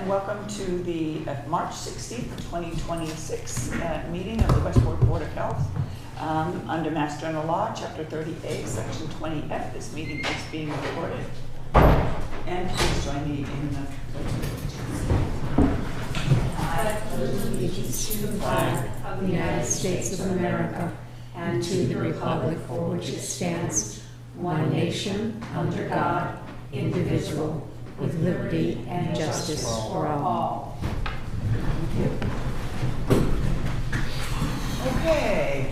and welcome to the March 16th, 2026 meeting of the Westport Board of Health. Under Mass General Law, Chapter 30A, Section 20F, this meeting is being recorded. And please join me in the I pledge allegiance to the flag of the United States of America and to the republic for which it stands, one nation, under God, indivisible, with liberty and justice for all. Okay,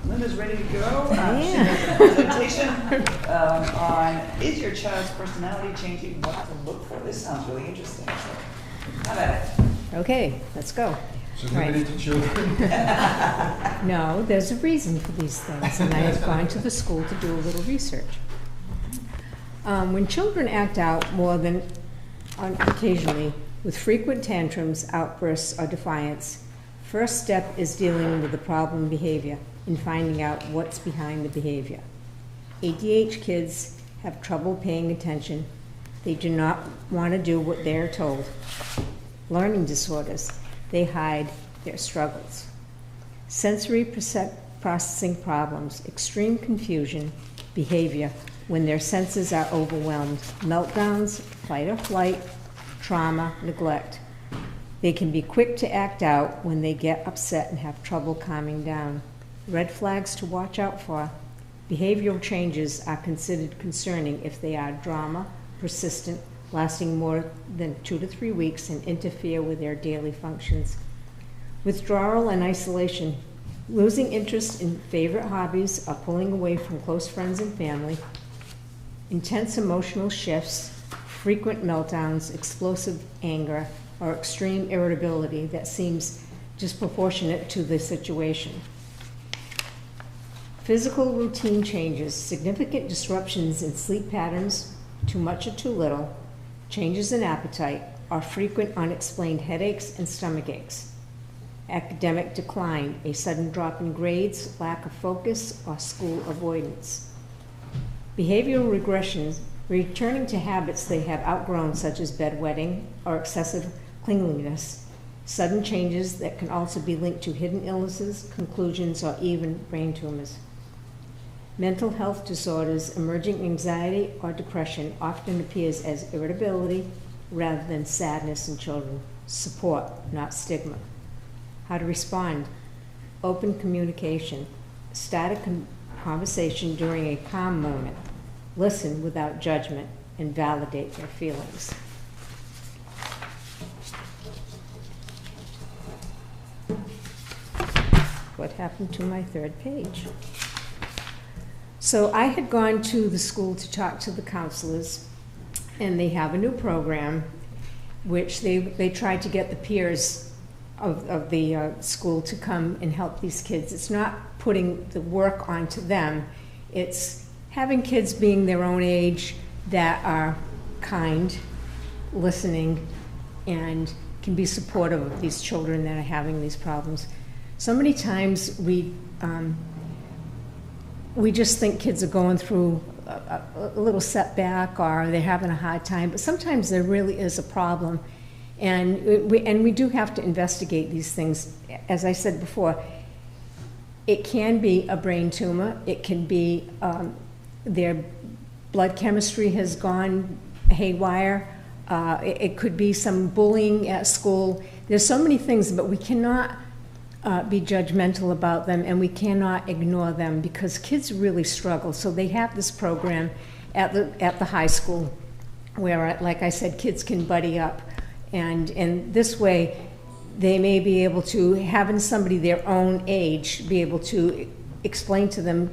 Linda's ready to go. She has a presentation on is your child's personality changing, what to look for. This sounds really interesting. So, how about it? Okay, let's go. So limited to children? No, there's a reason for these things, and I have gone to the school to do a little research. When children act out more than occasionally with frequent tantrums, outbursts, or defiance, first step is dealing with the problem behavior and finding out what's behind the behavior. ADHD kids have trouble paying attention. They do not want to do what they're told. Learning disorders, they hide their struggles. Sensory processing problems, extreme confusion, behavior when their senses are overwhelmed, meltdowns, fight or flight, trauma, neglect. They can be quick to act out when they get upset and have trouble calming down. Red flags to watch out for. Behavioral changes are considered concerning if they are drama, persistent, lasting more than 2 to 3 weeks, and interfere with their daily functions. Withdrawal and isolation, losing interest in favorite hobbies or pulling away from close friends and family. Intense emotional shifts, frequent meltdowns, explosive anger, or extreme irritability that seems disproportionate to the situation. Physical routine changes, significant disruptions in sleep patterns, too much or too little, changes in appetite, or frequent unexplained headaches and stomach aches. Academic decline, a sudden drop in grades, lack of focus, or school avoidance. Behavioral regressions, returning to habits they have outgrown, such as bedwetting or excessive cleanliness. Sudden changes that can also be linked to hidden illnesses, conclusions, or even brain tumors. Mental health disorders, emerging anxiety or depression often appears as irritability rather than sadness in children. Support, not stigma. How to respond. Open communication. Start a conversation during a calm moment. Listen without judgment and validate their feelings. What happened to my third page? So I had gone to the school to talk to the counselors, and they have a new program which they tried to get the peers of the school to come and help these kids. It's not putting the work onto them. It's having kids being their own age that are kind, listening, and can be supportive of these children that are having these problems. So many times we just think kids are going through a little setback or they're having a hard time, but sometimes there really is a problem. And we do have to investigate these things. As I said before, it can be a brain tumor. It can be their blood chemistry has gone haywire. It could be some bullying at school. There's so many things, but we cannot be judgmental about them, and we cannot ignore them because kids really struggle. So they have this program at the high school where, like I said, kids can buddy up. And in this way, they may be able to, having somebody their own age, be able to explain to them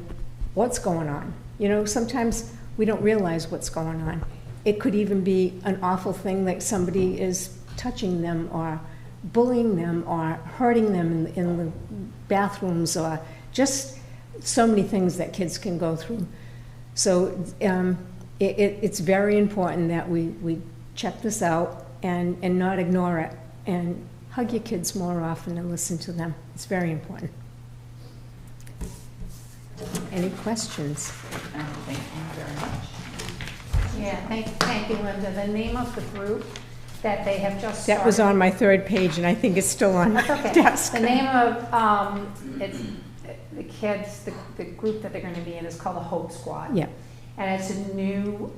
what's going on. You know, sometimes we don't realize what's going on. It could even be an awful thing, like somebody is touching them or bullying them or hurting them in the bathrooms, or just so many things that kids can go through. So it's very important that we check this out and not ignore it, and hug your kids more often and listen to them. It's very important. Any questions? Thank you very much. Yeah, thank you, Linda. The name of the group that they have just started. That was on my third page, and I think it's still on my That's okay. desk. The name of it's the kids, the group that they're going to be in is called the Hope Squad. Yeah. And it's a new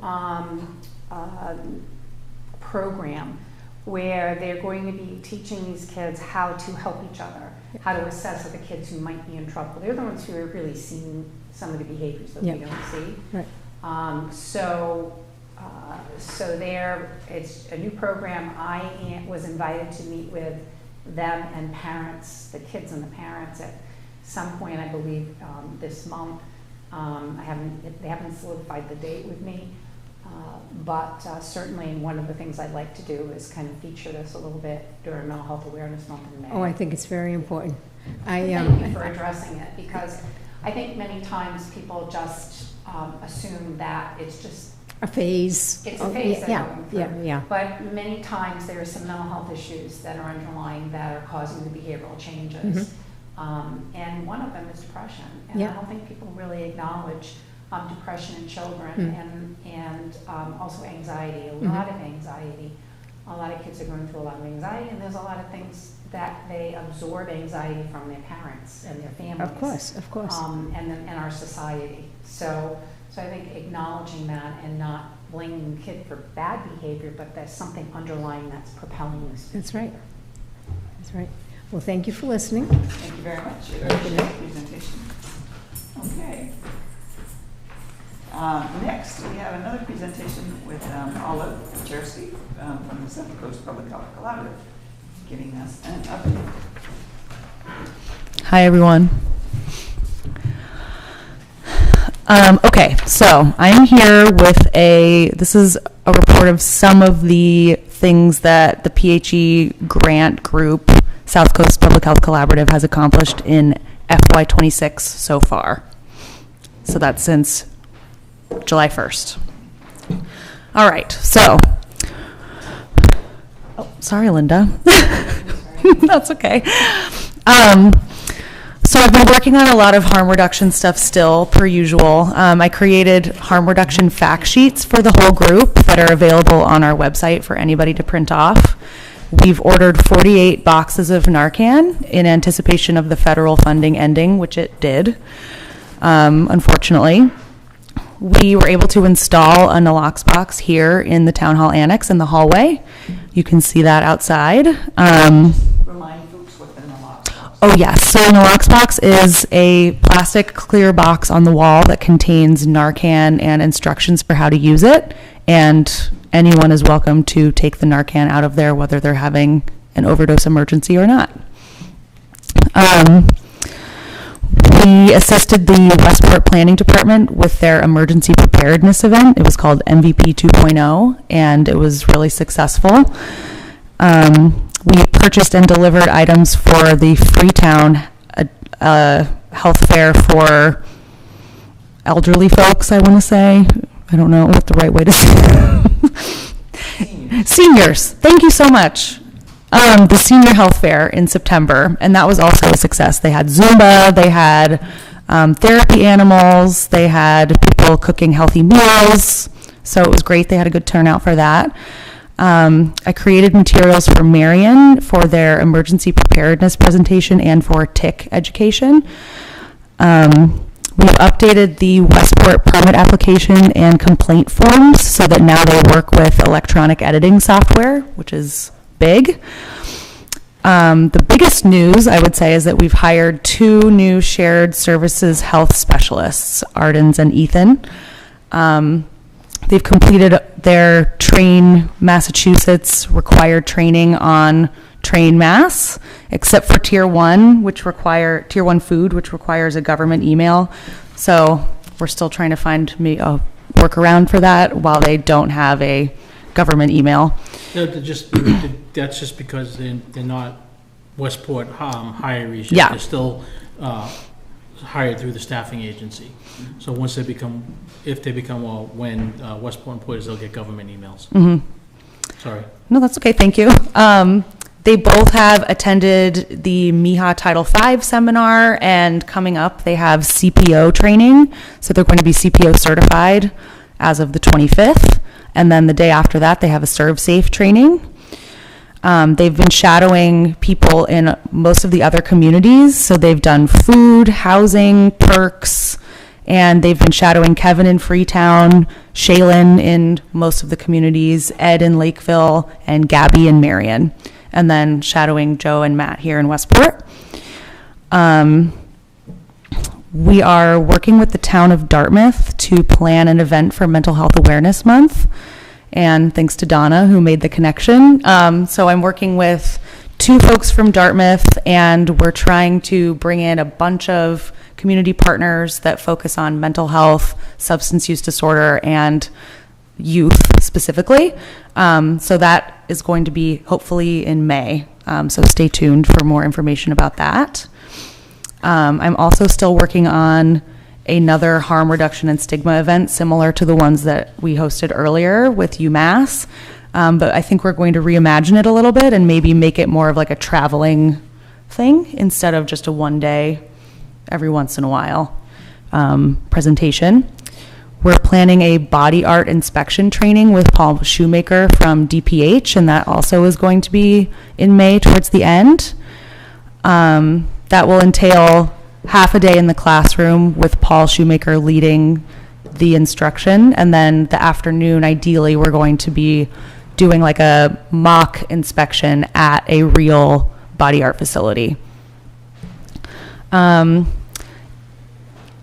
program where they're going to be teaching these kids how to help each other, how to assess other kids who might be in trouble. They're the ones who are really seeing some of the behaviors that we don't see. Right. So it's a new program. I was invited to meet with them and parents, the kids and the parents, at some point, I believe, this month. They haven't solidified the date with me, but certainly one of the things I'd like to do is kind of feature this a little bit during Mental Health Awareness Month in May. Oh, I think it's very important. Thank you for addressing it, because I think many times people just assume that it's just a phase. It's a phase that they're going through. Yeah. But many times there are some mental health issues that are underlying that are causing the behavioral changes. And one of them is depression. And I don't think people really acknowledge depression in children and also anxiety, a lot of anxiety. A lot of kids are going through a lot of anxiety, and there's a lot of things that they absorb anxiety from their parents and their families. Of course. And our society. So I think acknowledging that and not blaming the kid for bad behavior, but there's something underlying that's propelling this. That's right. That's right. Well, thank you for listening. Thank you very much for your presentation. Okay. Next, we have another presentation with Olive Chersky from the Central Coast Public Health Collaborative, giving us an update. Hi, everyone. Okay, so I'm here with this is a report of some of the things that the PHE grant group, South Coast Public Health Collaborative, has accomplished in FY26 so far. So that's since July 1st. All right, so, sorry, Linda. That's okay. So I've been working on a lot of harm reduction stuff still, per usual. I created harm reduction fact sheets for the whole group that are available on our website for anybody to print off. We've ordered 48 boxes of Narcan in anticipation of the federal funding ending, which it did, unfortunately. We were able to install a Nalox box here in the Town Hall Annex in the hallway. You can see that outside. Remind folks what the Nalox is. Oh yes, so a Nalox box is a plastic clear box on the wall that contains Narcan and instructions for how to use it, and anyone is welcome to take the Narcan out of there whether they're having an overdose emergency or not. We assisted the Westport Planning Department with their emergency preparedness event. It was called MVP 2.0, and it was really successful. We purchased and delivered items for the Freetown health fair for elderly folks, I want to say. I don't know what the right way to say it. Seniors. Thank you so much. The senior health fair in September, and that was also a success. They had Zumba, they had therapy animals, they had people cooking healthy meals, so it was great. They had a good turnout for that. I created materials for Marion for their emergency preparedness presentation and for tick education. We've updated the Westport permit application and complaint forms so that now they work with electronic editing software, which is big. The biggest news, I would say, is that we've hired 2 new shared services health specialists, Ardens and Ethan. They've completed their Train Massachusetts required training on Train Mass, except for Tier 1 food, which requires a government email. So we're still trying to find a workaround for that while they don't have a government email. No, that's just because they're not Westport hirees yet. Yeah. They're still hired through the staffing agency. So once they become, when Westport employees, they'll get government emails. Mm-hmm. Sorry. No, that's okay. Thank you. They both have attended the MIHA Title V seminar, and coming up they have CPO training. So they're going to be CPO certified as of the 25th. And then the day after that, they have a ServSafe training. They've been shadowing people in most of the other communities. So they've done food, housing, perks, and they've been shadowing Kevin in Freetown, Shaylin in most of the communities, Ed in Lakeville, and Gabby in Marion, and then shadowing Joe and Matt here in Westport. We are working with the town of Dartmouth to plan an event for Mental Health Awareness Month, and thanks to Donna who made the connection. So I'm working with 2 folks from Dartmouth, and we're trying to bring in a bunch of community partners that focus on mental health, substance use disorder, and youth specifically. So that is going to be hopefully in May. So stay tuned for more information about that. I'm also still working on another harm reduction and stigma event similar to the ones that we hosted earlier with UMass. But I think we're going to reimagine it a little bit and maybe make it more of like a traveling thing instead of just a one-day, every once in a while presentation. We're planning a body art inspection training with Paul Shoemaker from DPH, and that also is going to be in May towards the end. That will entail half a day in the classroom with Paul Shoemaker leading the instruction, and then the afternoon, ideally, we're going to be doing like a mock inspection at a real body art facility.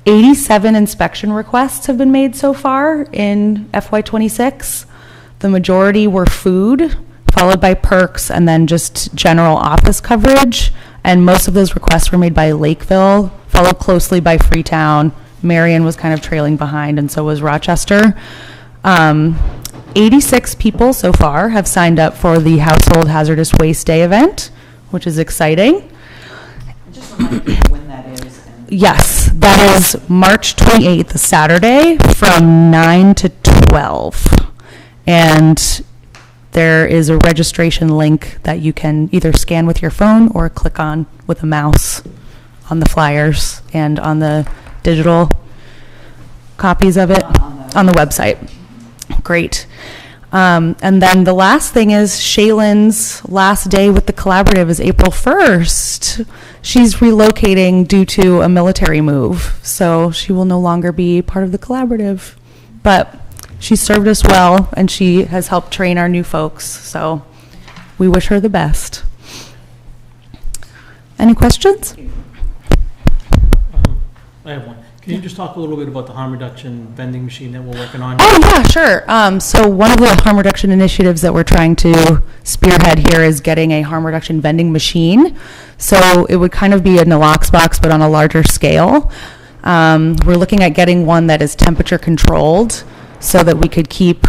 87 inspection requests have been made so far in FY26. The majority were food, followed by perks, and then just general office coverage. And most of those requests were made by Lakeville, followed closely by Freetown. Marion was kind of trailing behind, and so was Rochester. 86 people so far have signed up for the Household Hazardous Waste Day event, which is exciting. Just remind people when that is. Yes, that is March 28th, Saturday, from 9 to 12. And there is a registration link that you can either scan with your phone or click on with a mouse on the flyers and on the digital copies of it on the website. Great. And then the last thing is Shaylin's last day with the collaborative is April 1st. She's relocating due to a military move, so she will no longer be part of the collaborative. But she served us well, and she has helped train our new folks, so we wish her the best. Any questions? I have one. Can you just talk a little bit about the harm reduction vending machine that we're working on? Oh, yeah, sure. So one of the harm reduction initiatives that we're trying to spearhead here is getting a harm reduction vending machine. So it would kind of be a Nalox box, but on a larger scale. We're looking at getting one that is temperature controlled so that we could keep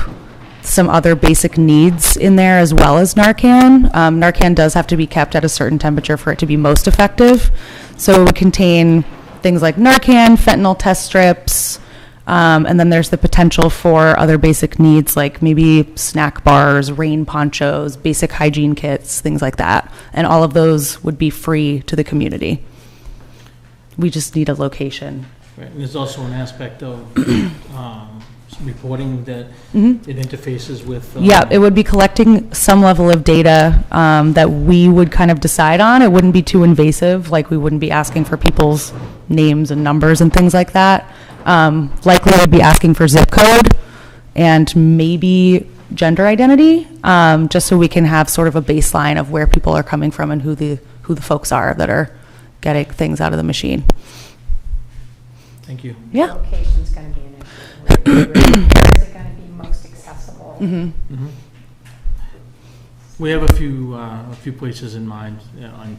some other basic needs in there as well as Narcan. Narcan does have to be kept at a certain temperature for it to be most effective. So it would contain things like Narcan, fentanyl test strips, and then there's the potential for other basic needs like maybe snack bars, rain ponchos, basic hygiene kits, things like that. And all of those would be free to the community. We just need a location. Right, and there's also an aspect of reporting that it interfaces with. Yeah, it would be collecting some level of data that we would kind of decide on. It wouldn't be too invasive, like we wouldn't be asking for people's names and numbers and things like that. Likely would be asking for zip code and maybe gender identity, just so we can have sort of a baseline of where people are coming from and who the folks are that are getting things out of the machine. Thank you. Yeah. Location's going to be an issue. Where is it going to be most accessible? We have a few places in mind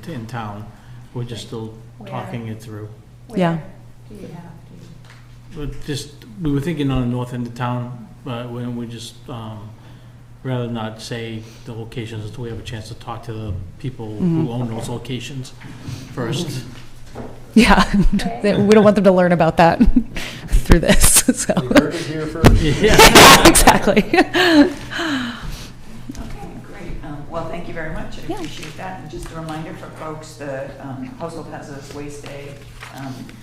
in town. We're just still talking it through. Yeah. Where do you have to? We were thinking on the north end of town, but when we just rather not say the locations until we have a chance to talk to the people who own those locations first. Yeah, we don't want them to learn about that through this. So. You heard it here first. Yeah. Exactly. Okay, great. Well, thank you very much. I appreciate that. And just a reminder for folks, the Household Hazardous Waste Day,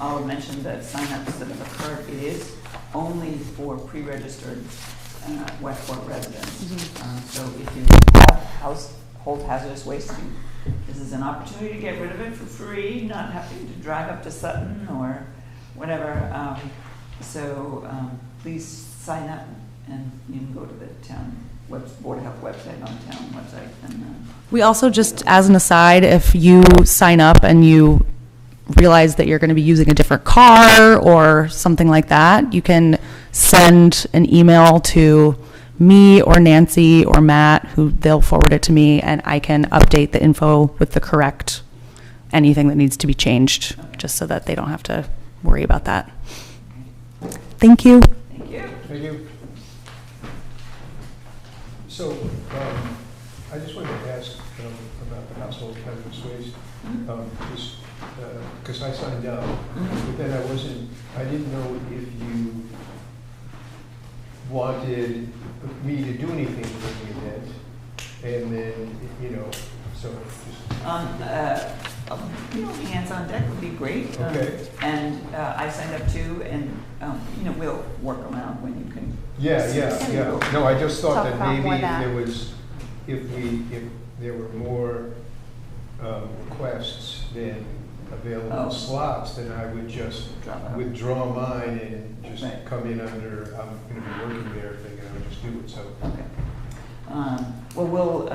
I'll mention the signups that have occurred. It is only for pre-registered Westport residents. So if you have hold hazardous waste. This is an opportunity to get rid of it for free, not having to drive up to Sutton or whatever. Please sign up, and you can go to the town Board of Health website, on the town website. And We also, just as an aside, if you sign up and you realize that you're going to be using a different car or something like that, you can send an email to me or Nancy or Matt, who they'll forward it to me, and I can update the info with the correct anything that needs to be changed, just so that they don't have to worry about that. Thank you. Thank you. Thank you. So, I just wanted to ask about the household hazardous waste, because I signed up, but then I didn't know if you wanted me to do anything for the event, and then, so just. Hands on deck would be great. Okay. And I signed up too, and, we'll work around when you can. Yeah. No, I just thought Talk that about maybe more if that. there was, if there were more requests than available slots, then I would just Drop out. withdraw mine and just Right. come in under, I'm gonna be working there, thinking I would just do it, so. Okay. Well, we'll,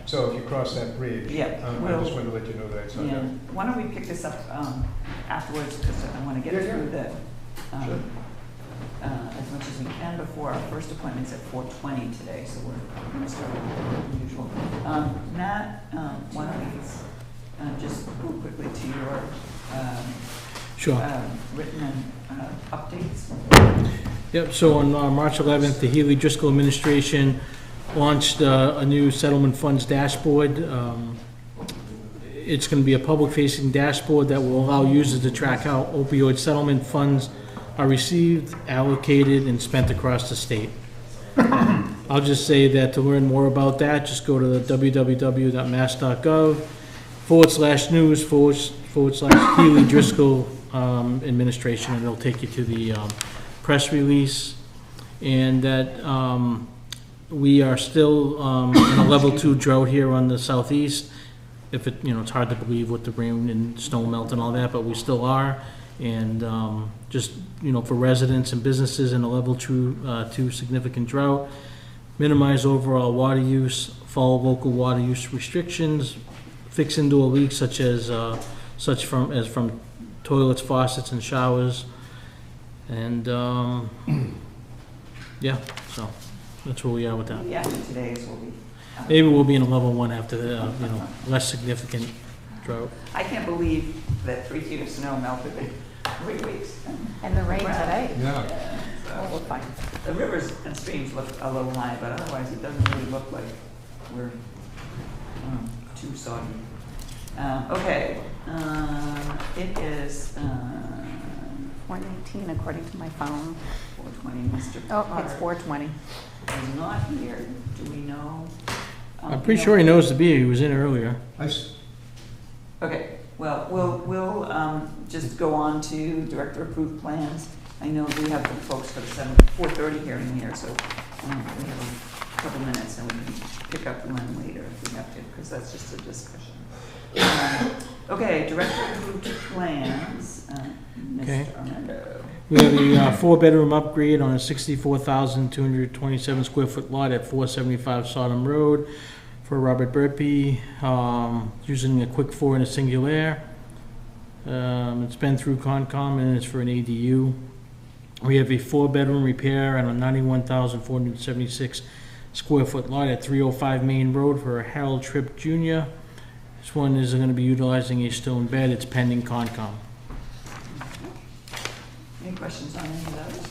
So if you cross that bridge, Yeah, I we'll- just wanted to let you know that I signed up. why don't we pick this up afterwards, because I want to get Yeah, through the, Sure. as much as we can before our first appointment's at 4:20 today, so we're going to start earlier than usual. Matt, why don't we just go quickly to your Sure. written updates? Yep, so on March 11th, the Healy Driscoll administration launched a new settlement funds dashboard. It's going to be a public-facing dashboard that will allow users to track how opioid settlement funds are received, allocated, and spent across the state. I'll just say that to learn more about that, just go to the www.mass.gov/news/Healy Driscoll administration, and it'll take you to the press release. And that we are still in a level 2 drought here on the southeast. If it, it's hard to believe with the rain and snow melt and all that, but we still are. And just, for residents and businesses in a level 2 significant drought, minimize overall water use, follow local water use restrictions, fix indoor leaks from toilets, faucets, and showers. And yeah, so that's where we are with that. Yeah, today's will be. Maybe we'll be in a level 1 after the, less significant drought. I can't believe that 3 feet of snow melted in 3 weeks. And the rain Wow. today. Yeah. Oh, we're fine. The rivers and streams look a little high, but otherwise it doesn't really look like we're too soggy. Okay, it is 4:19 according to my phone. 4:20. Mr. Oh, Potter it's 4:20. is not here. Do we know? I'm pretty sure he knows the beer, he was in earlier. Okay, well, we'll just go on to director approved plans. I know we have the folks for the 4:30 hearing here, so we have a couple minutes and we can pick up one later if we have to, because that's just a discussion. Okay, director approved plans, Okay. Mr. Armando. We have a 4-bedroom upgrade on a 64,227 square foot lot at 475 Sodom Road for Robert Burpee, using a quick 4 and a singular. It's been through Concom and it's for an ADU. We have a 4-bedroom repair on a 91,476 square foot lot at 305 Main Road for Harold Tripp Jr. This one is going to be utilizing a stone bed. It's pending Concom. Any questions on any of those?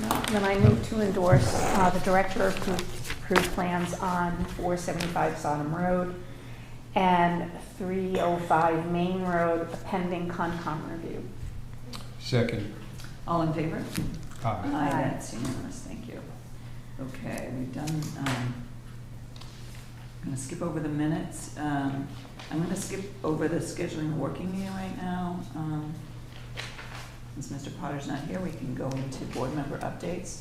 No. Then I move to endorse the director approved plans on 475 Sodom Road and 305 Main Road pending Concom review. Second. All in favor? Aye. Aye, that's unanimous, thank you. Okay, we've done, I'm gonna skip over the minutes. I'm gonna skip over the scheduling the working meeting right now. Since Mr. Potter's not here, we can go into board member updates.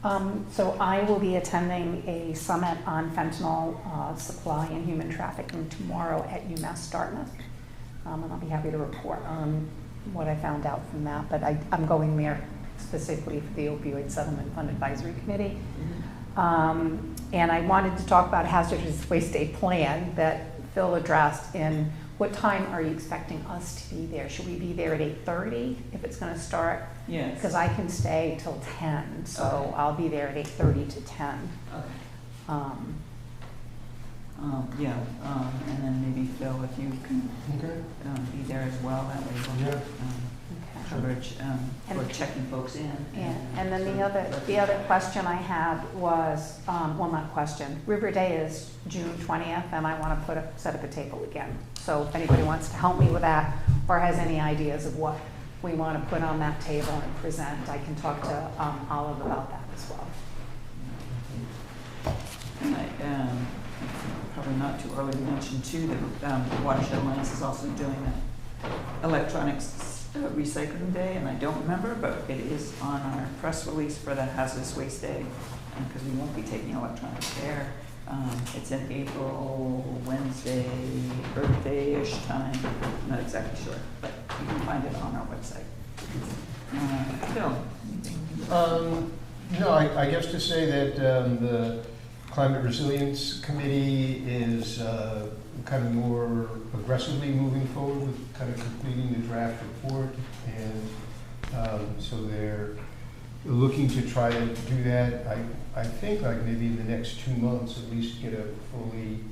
So I will be attending a summit on fentanyl supply and human trafficking tomorrow at UMass Dartmouth. And I'll be happy to report on what I found out from that. But I'm going there specifically for the Opioid Settlement Fund Advisory Committee. And I wanted to talk about a hazardous waste day plan that Phil addressed. In what time are you expecting us to be there? Should we be there at 8:30 if it's going to start? Yes. Because I can stay till 10, so Okay. I'll be there at 8:30 to 10. Okay. Yeah, and then maybe Phil, if you can Okay. be there as well, that way we'll Yeah. have Okay. coverage for And- checking folks in. And then the other question I had was, well, not question, River Day is June 20th, and I want to set up a table again. So if anybody wants to help me with that, or has any ideas of what we want to put on that table and present, I can talk to Olive about that as well. And probably not too early to mention too, that Watershed Alliance is also doing an electronics recycling day, and I don't remember, but it is on our press release for the hazardous waste day, because we won't be taking electronics there. It's in April, Wednesday, Earth Day-ish time, I'm not exactly sure, but you can find it on our website. Phil, anything? No, I guess to say that the Climate Resilience Committee is kind of more aggressively moving forward with kind of completing the draft report. And so they're looking to try to do that, I think like maybe in the next 2 months, at least get a fully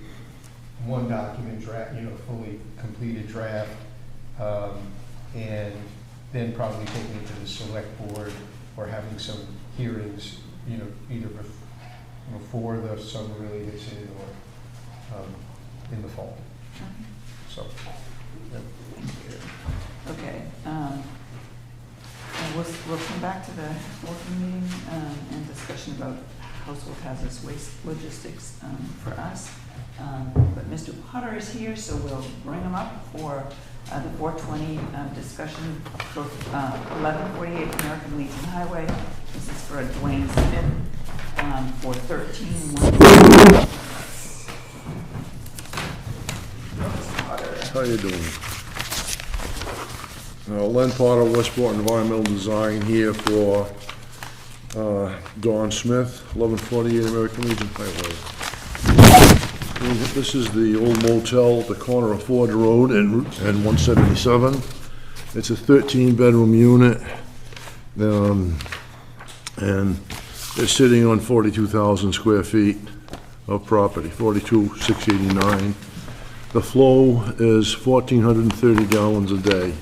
one document draft, fully completed draft. And then probably taking it to the select board or having some hearings, either before the summer really gets in or in the fall. So, yeah. Okay, and we'll come back to the working meeting and discussion about household hazardous waste logistics for us. But Mr. Potter is here, so we'll bring him up for the 420 discussion for 1148 American Legion Highway. This is for Dwayne Smith for 13-1. How you doing? Len Potter, Westport Environmental Design here for Don Smith, 1148 American Legion Highway. This is the old motel at the corner of Ford Road and 177. It's a 13-bedroom unit, and it's sitting on 42,000 square feet of property, 42,689. The flow is 1,430 gallons a day.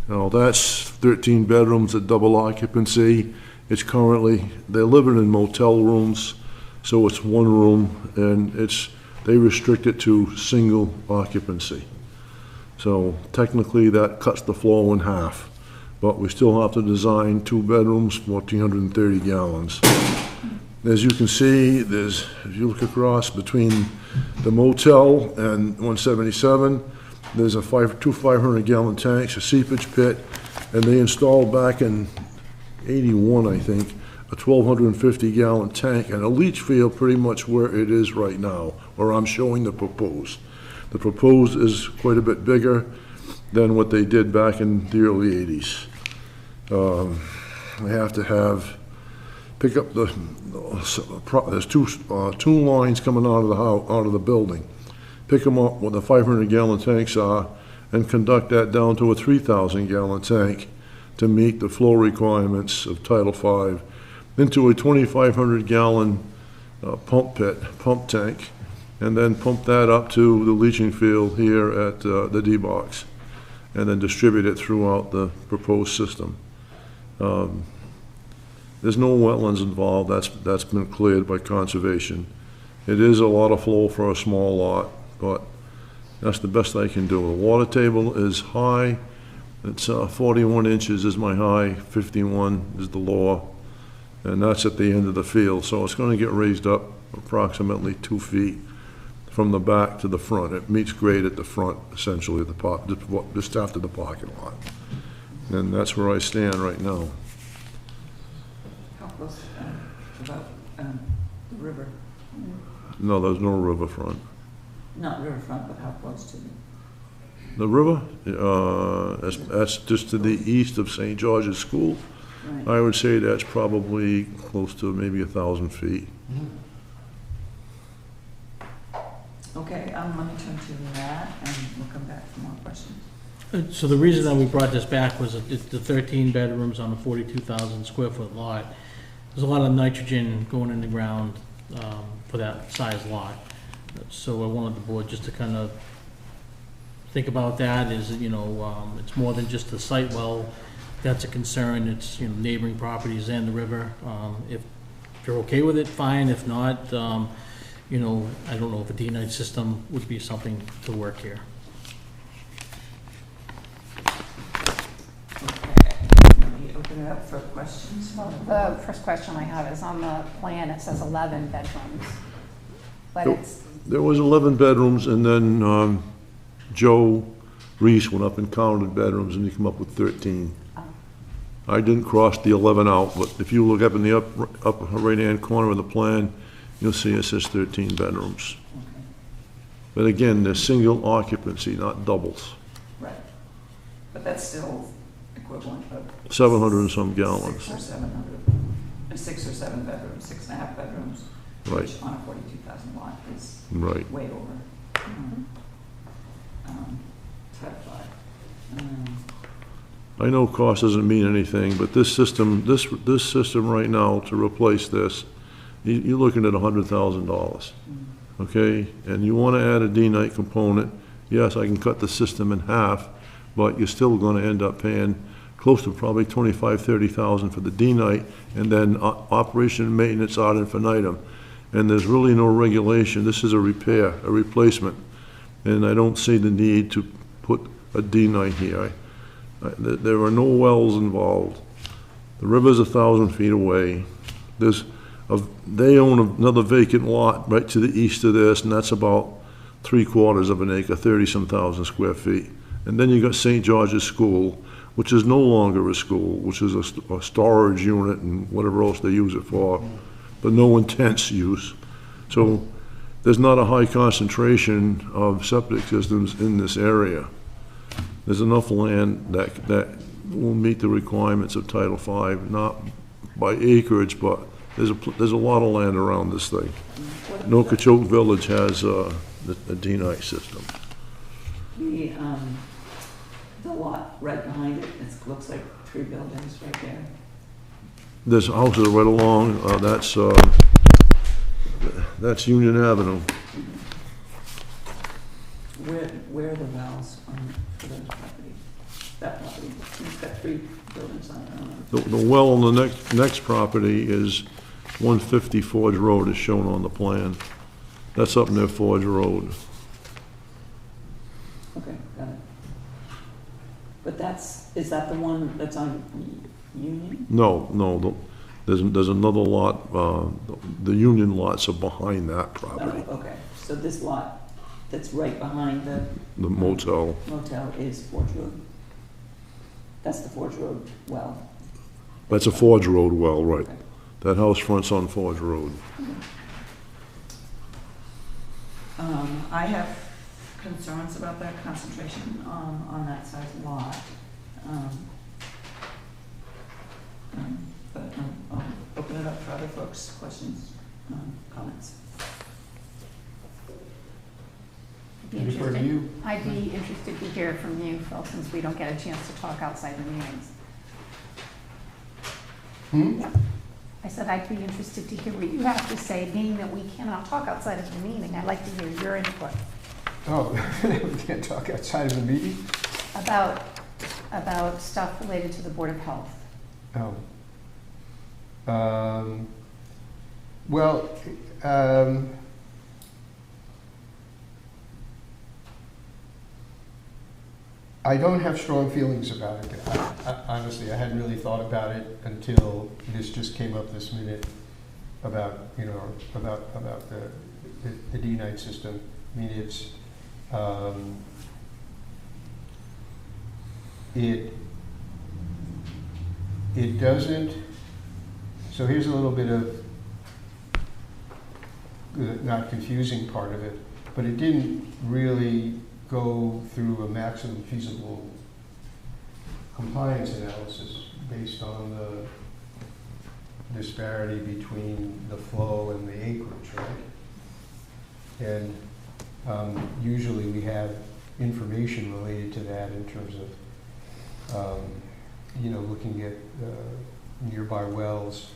Now that's 13 bedrooms at double occupancy. It's currently, they're living in motel rooms, so it's one room, and they restrict it to single occupancy. So technically that cuts the flow in half, but we still have to design 2 bedrooms, 1,430 gallons. As you can see, if you look across between the motel and 177, there's two 500-gallon tanks, a seepage pit, and they installed back in 81, I think, a 1,250-gallon tank and a leach field pretty much where it is right now, where I'm showing the proposed. The proposed is quite a bit bigger than what they did back in the early 80s. I have to pick up there's two lines coming out of the house, out of the building. Pick them up where the 500-gallon tanks are and conduct that down to a 3,000-gallon tank to meet the flow requirements of Title V into a 2,500-gallon pump tank, and then pump that up to the leaching field here at the D-box, and then distribute it throughout the proposed system. There's no wetlands involved. That's been cleared by conservation. It is a lot of flow for a small lot, but that's the best I can do. The water table is high. It's 41 inches is my high, 51 is the lower, and that's at the end of the field. So it's going to get raised up approximately 2 feet from the back to the front. It meets grade at the front, essentially, just after the parking lot. And that's where I stand right now. How close about the river, No, there's no riverfront. not riverfront, but how close to it? The river, that's just to the east of St. George's School. Right. I would say that's probably close to maybe 1,000 feet. Okay, let me turn to that, and we'll come back for more questions. So the reason that we brought this back was that it's the 13 bedrooms on a 42,000 square foot lot. There's a lot of nitrogen going in the ground for that size lot. So I wanted the board just to kind of think about that, is, you know, it's more than just the site well that's a concern. It's, you know, neighboring properties and the river. If you're okay with it, fine. If not, you know, I don't know if a D-night system would be something to work here. Okay, let me open it up for questions. Well, the first question I have is on the plan, it says 11 bedrooms. But Nope. it's, There was 11 bedrooms, and then Joe Reese went up and counted bedrooms, and he came up with 13. Oh. I didn't cross the 11 out, but if you look up in the upper right-hand corner of the plan, you'll see it says 13 bedrooms. Okay, But again, they're single occupancy, not doubles. right. But that's still equivalent of 700 and some gallons. 600 or 700, 6 or 7 bedrooms, 6.5 bedrooms. Right. Which on a 42,000 lot is Right. way over. Type 5. I know cost doesn't mean anything, but this system, this system right now, to replace this, you're looking at $100,000. Okay? And you want to add a D-night component, yes, I can cut the system in half, but you're still going to end up paying close to probably $25,000-30,000 for the D-night, and then operation and maintenance ad infinitum. And there's really no regulation. This is a repair, a replacement. And I don't see the need to put a D-night here. There are no wells involved. The river's 1,000 feet away. They own another vacant lot right to the east of this, and that's about 3/4 of an acre, 30-some thousand square feet. And then you got St. George's School, which is no longer a school, which is a storage unit and whatever else they use it for, but no intense use. So there's not a high concentration of septic systems in this area. There's enough land that will meet the requirements of Title V, not by acreage, but there's a lot of land around this thing. Nokachoke Village has a D-night system. The lot right behind it, it looks like 3 buildings right there. There's houses right along, that's Union Avenue. Where are the wells for those properties? That property, it's got 3 buildings on it. The well on the next property is 150 Forge Road, is shown on the plan. That's up near Forge Road. Okay, got it. But is that the one that's on Union? No, there's another lot, the Union lots are behind that property, Oh, okay, so this lot that's right behind the the motel. motel is Forge Road? That's the Forge Road well? That's a Forge Road well, right. Okay. That house fronts on Forge Road. I have concerns about that concentration on that size lot. But I'll open it up for other folks' questions, comments. Defer to you. I'd be interested to hear from you, Phil, since we don't get a chance to talk outside the meetings. I said I'd be interested to hear what you have to say, being that we cannot talk outside of the meeting. I'd like to hear your input Oh, we can't talk outside of the meeting? about stuff related to the Board of Health. Oh. Well, I don't have strong feelings about it. Honestly, I hadn't really thought about it until this just came up this minute about, about the D-night system. I mean, it doesn't, so here's a little bit of not confusing part of it, but it didn't really go through a maximum feasible compliance analysis based on the disparity between the flow and the acreage, right? And usually we have information related to that in terms of, looking at nearby wells,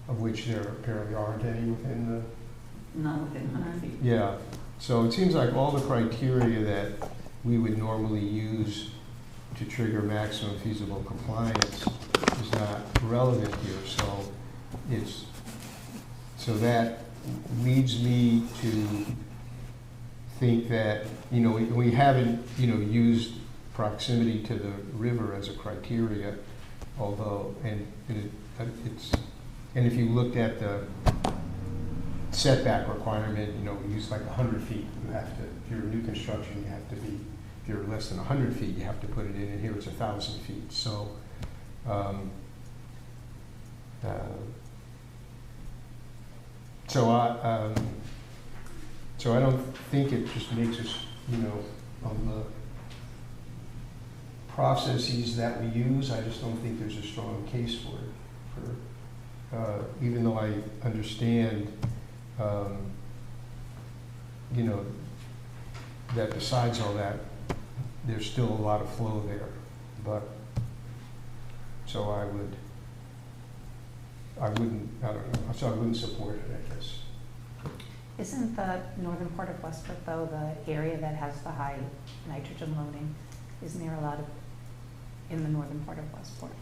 of which there apparently aren't any within the. Not within 100 feet. Yeah, so it seems like all the criteria that we would normally use to trigger maximum feasible compliance is not relevant here, so that leads me to think that, we haven't, used proximity to the river as a criteria, although, and if you looked at the setback requirement, we use like 100 feet. You have to, if you're new construction, you have to be, if you're less than 100 feet, you have to put it in, and here it's 1,000 feet. So, so I don't think it just makes us, on the processes that we use, I just don't think there's a strong case for it. Even though I understand, that besides all that, there's still a lot of flow there. But, so I wouldn't support it, I guess. Isn't the northern part of Westport, though, the area that has the high nitrogen loading? Isn't there a lot of, in the northern part of Westport?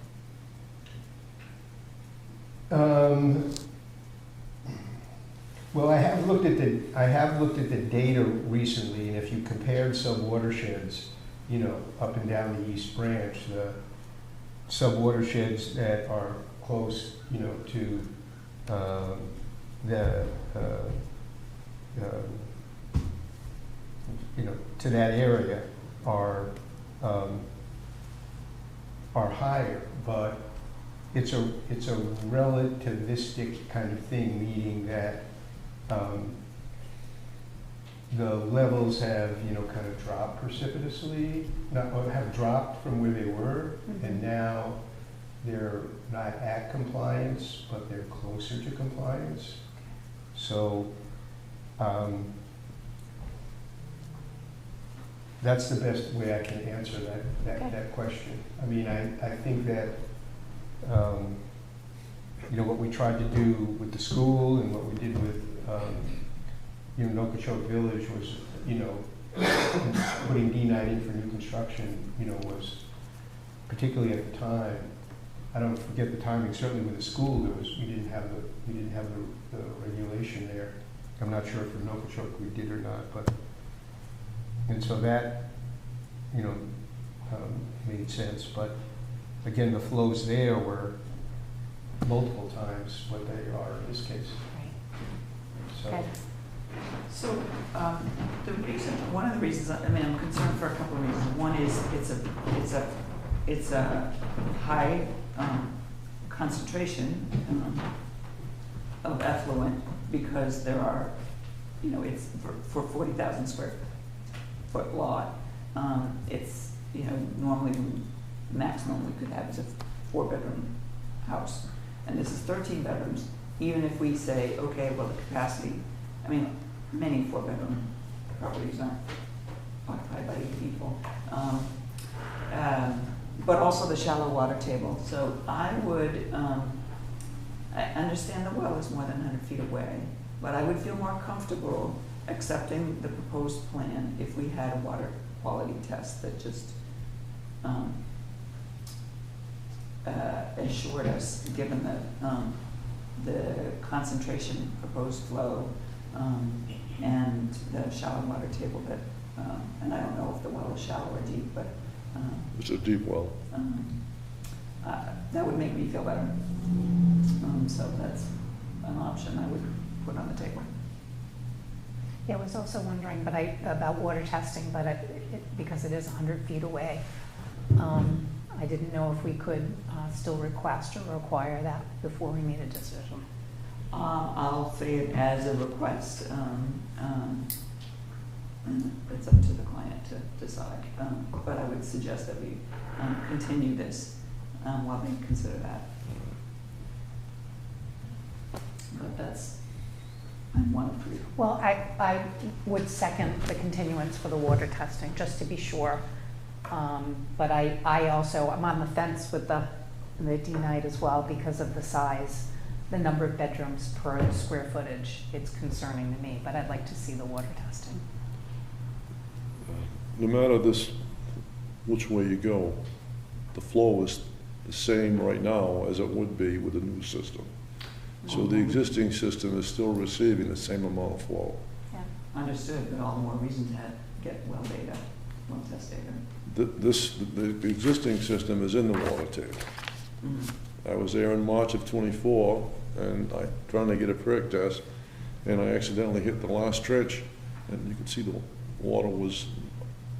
Well, I have looked at the data recently, and if you compared sub-watersheds, up and down the East Branch, the sub-watersheds that are close, to to that area are higher, but it's a relativistic kind of thing, meaning that the levels have, kind of dropped precipitously, have dropped from where they were, and now they're not at compliance, but they're closer to compliance. So that's the best way I can answer that question. I mean, I think that what we tried to do with the school and what we did with Nokochoke Village was, putting D9 in for new construction, was particularly at the time. I don't forget the timing. Certainly with the school, we didn't have the regulation there. I'm not sure if for Nokochoke we did or not, but and so that made sense. But again, the flows there were multiple times what they are in this case. So. Okay. So, one of the reasons, I'm concerned for a couple of reasons. One is it's a high concentration of effluent because there are, it's for 40,000 square foot lot. It's, normally the maximum we could have is a 4-bedroom house. And this is 13 bedrooms. Even if we say, okay, well, the capacity, many 4-bedroom properties aren't occupied by 8 people. But also the shallow water table. So I would, I understand the well is more than 100 feet away, but I would feel more comfortable accepting the proposed plan if we had a water quality test that just assured us, given the concentration, proposed flow, and the shallow water table that, and I don't know if the well is shallow or deep, but It's a deep well. that would make me feel better. So that's an option I would put on the table. Yeah, I was also wondering, about water testing, but because it is 100 feet away, I didn't know if we could still request or require that before we made a decision. I'll say it as a request. And it's up to the client to decide. But I would suggest that we continue this while they consider that. But that's, I'm one of three. Well, I would second the continuance for the water testing, just to be sure. But I also, I'm on the fence with the D-night as well because of the size, the number of bedrooms per square footage. It's concerning to me, but I'd like to see the water testing. No matter which way you go, the flow is the same right now as it would be with the new system. So the existing system is still receiving the same amount of flow. Yeah. Understood, but all the more reason to get well data, well test data. The existing system is in the water table. I was there in March of '24, and I trying to get a perk test, and I accidentally hit the last trench, and you could see the water was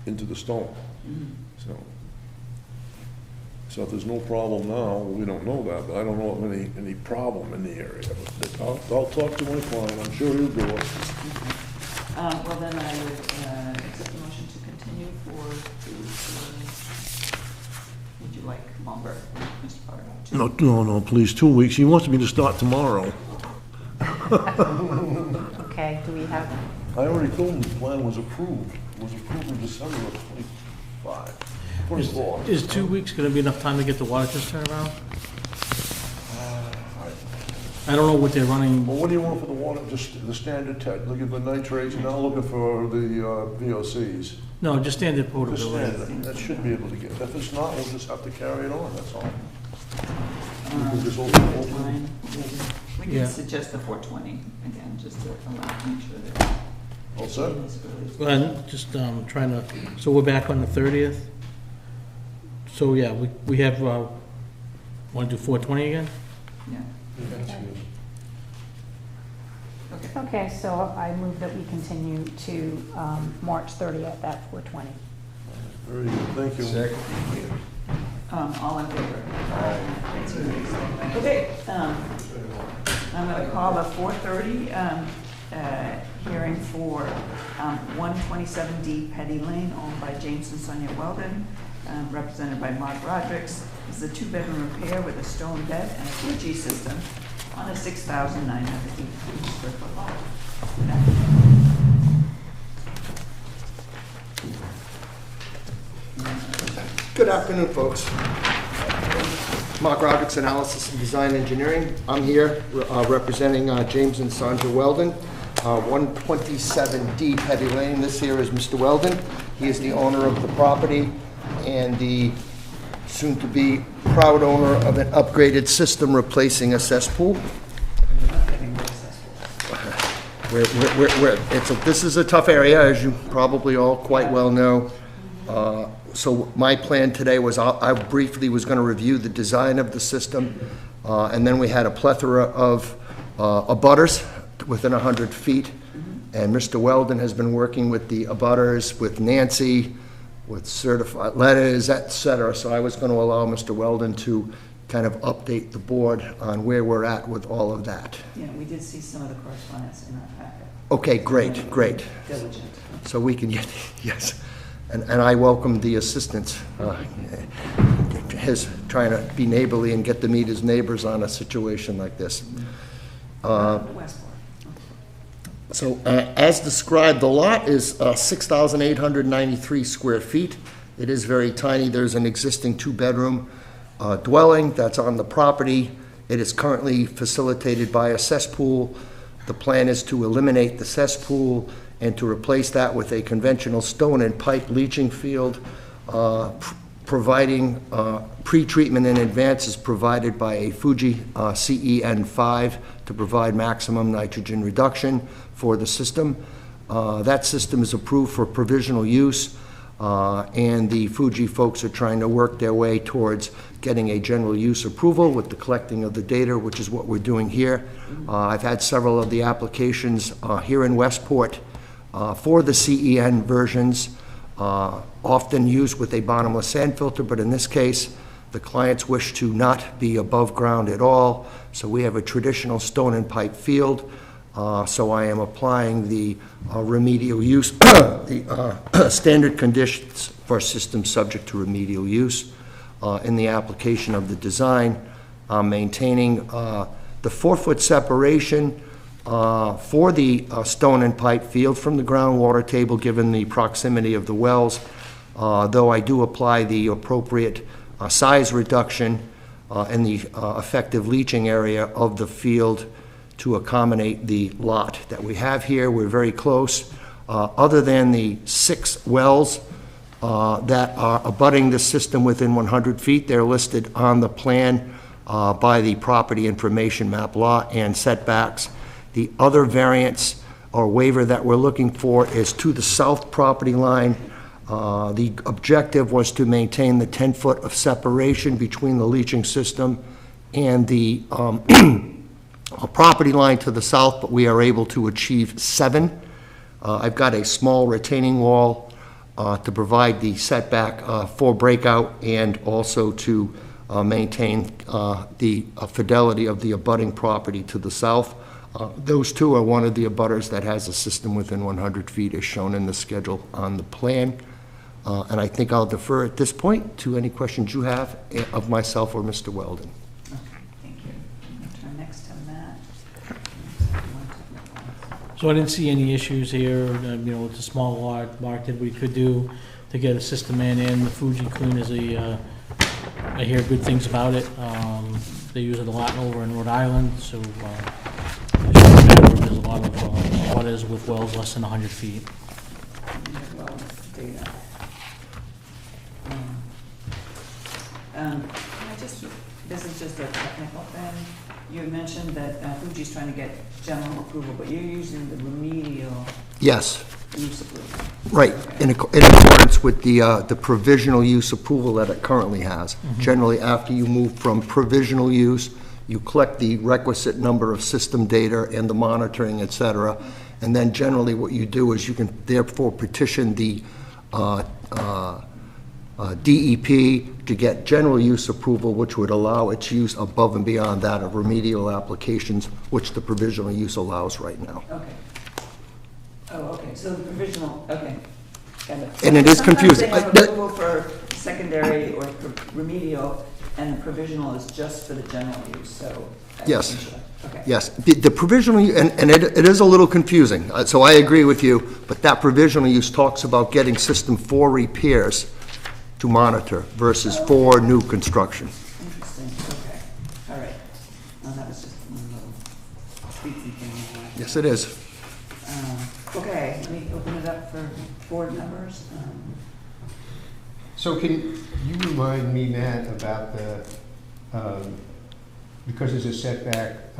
into the stone. So if there's no problem now, we don't know that, but I don't know of any problem in the area. But I'll talk to my client, I'm sure he'll do it. Well, then I would accept the motion to continue would you like longer, Mr. Potter? No, please, 2 weeks. He wants me to start tomorrow. Okay, do we have, I already told him the plan was approved. It was approved in December of 24. Is 2 weeks gonna be enough time to get the water test turned around? I don't know what they're running. Well, what do you want for the water, just the standard test? Looking for nitrates, and now looking for the VOCs. No, just standard The potability. standard, that should be able to get. If it's not, we'll just have to carry it on, that's all. We can just open. Fine. We Yeah. can suggest the 420 again, just to allow, make sure that. All set? And just trying to, so we're back on the 30th? So, yeah, we have, want to do 420 again? Yeah. Okay. okay, so I move that we continue to March 30th at 4:20. Very good, thank you. All in favor? Okay, I'm going to call the 4:30 hearing for 127D Petty Lane, owned by James and Sonia Weldon, represented by Mark Rodricks. This is a 2-bedroom repair with a stone bed and a Fuji system on a 6,983 square foot lot. Good afternoon, folks. Mark Rodricks, Analysis and Design Engineering. I'm here representing James and Sandra Weldon, 127D Petty Lane. This here is Mr. Weldon. He is the owner of the property and the soon-to-be proud owner of an upgraded system replacing a cesspool. This is a tough area, as you probably all quite well know. So my plan today was I briefly was going to review the design of the system, and then we had a plethora of abutters within 100 feet, and Mr. Weldon has been working with the abutters, with Nancy, with certified letters, etc. So I was going to allow Mr. Weldon to kind of update the board on where we're at with all of that. Yeah, we did see some of the correspondence in our packet. Okay, great, great. Diligent. So we can get, yes. And I welcome the assistance, his trying to be neighborly and get to meet his neighbors on a situation like this. Westport. So as described, the lot is 6,893 square feet. It is very tiny. There's an existing 2-bedroom dwelling that's on the property. It is currently facilitated by a cesspool. The plan is to eliminate the cesspool and to replace that with a conventional stone and pipe leaching field, providing pre-treatment in advance is provided by a Fuji CEN5 to provide maximum nitrogen reduction for the system. That system is approved for provisional use, and the Fuji folks are trying to work their way towards getting a general use approval with the collecting of the data, which is what we're doing here. I've had several of the applications here in Westport for the CEN versions, often used with a bottomless sand filter, but in this case, The clients wish to not be above ground at all, so we have a traditional stone and pipe field. So I am applying the remedial use, the standard conditions for systems subject to remedial use in the application of the design, maintaining the 4-foot separation for the stone and pipe field from the groundwater table, given the proximity of the wells, though I do apply the appropriate size reduction in the effective leaching area of the field to accommodate the lot that we have here. We're very close. Other than the 6 wells that are abutting the system within 100 feet, they're listed on the plan by the property information map lot and setbacks. The other variance or waiver that we're looking for is to the south property line. The objective was to maintain the 10-foot of separation between the leaching system and the property line to the south, but we are able to achieve 7. I've got a small retaining wall to provide the setback for breakout and also to maintain the fidelity of the abutting property to the south. Those 2 are one of the abutters that has a system within 100 feet as shown in the schedule on the plan. And I think I'll defer at this point to any questions you have of myself or Mr. Weldon. Okay, thank you. I'll turn next to Matt. So I didn't see any issues here, you know, it's a small lot, Mark did what he could do to get a system man in. The Fuji Clean is I hear good things about it. They use it a lot over in Rhode Island, so it shouldn't matter if there's a lot of waters with wells less than 100 feet. This is just a technical thing. You had mentioned that Fuji's trying to get general approval, but you're using the remedial Yes, use approval. right, in accordance with the provisional use approval that it currently has. Generally, after you move from provisional use, you collect the requisite number of system data and the monitoring, et cetera, and then generally what you do is you can therefore petition the DEP to get general use approval, which would allow its use above and beyond that of remedial applications, which the provisional use allows right now. Okay. Oh, okay, so the provisional, okay. Got it. And it is confusing. Sometimes they have approval for secondary or for remedial, and the provisional is just for the general use, so. Yes. Okay. Yes, the provisional, and it is a little confusing, so I agree with you, but that provisional use talks about getting system for repairs to monitor versus for new construction. Interesting, okay, all right. Well, that was just one little tweaky thing. Yes, it is. Okay, let me open it up for board members. So can you remind me, Matt, about the, because there's a setback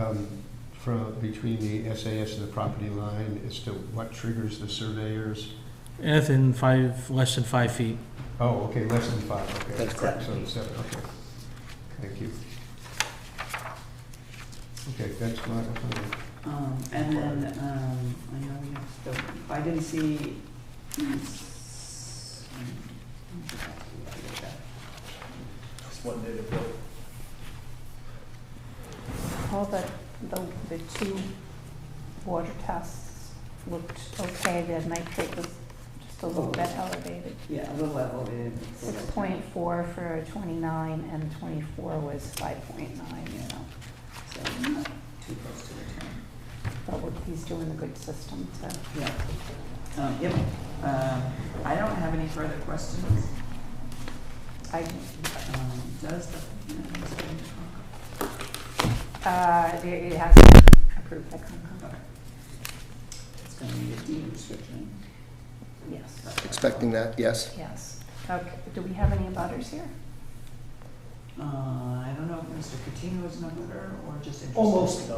from between the SAS and the property line as to what triggers the surveyors? Anything less than 5 feet. Oh, okay, less than 5, okay. That's correct. So 7, okay. Thank you. Okay, that's my, And then, I know we have, I didn't see. All the 2 water tests looked okay. The nitrate was just a little bit elevated. Yeah, a little elevated. 6.4 for 29 and 24 was 5.9, So not too close to the 10. but he's doing a good system to. Yeah. Yep. I don't have any further questions. Does the, it has been approved by Concom. okay. It's going to be a deed restriction. Yes, Expecting that, yes? yes. Okay, do we have any abutters here? I don't know if Mr. Catino is an abutter or just interested. Almost.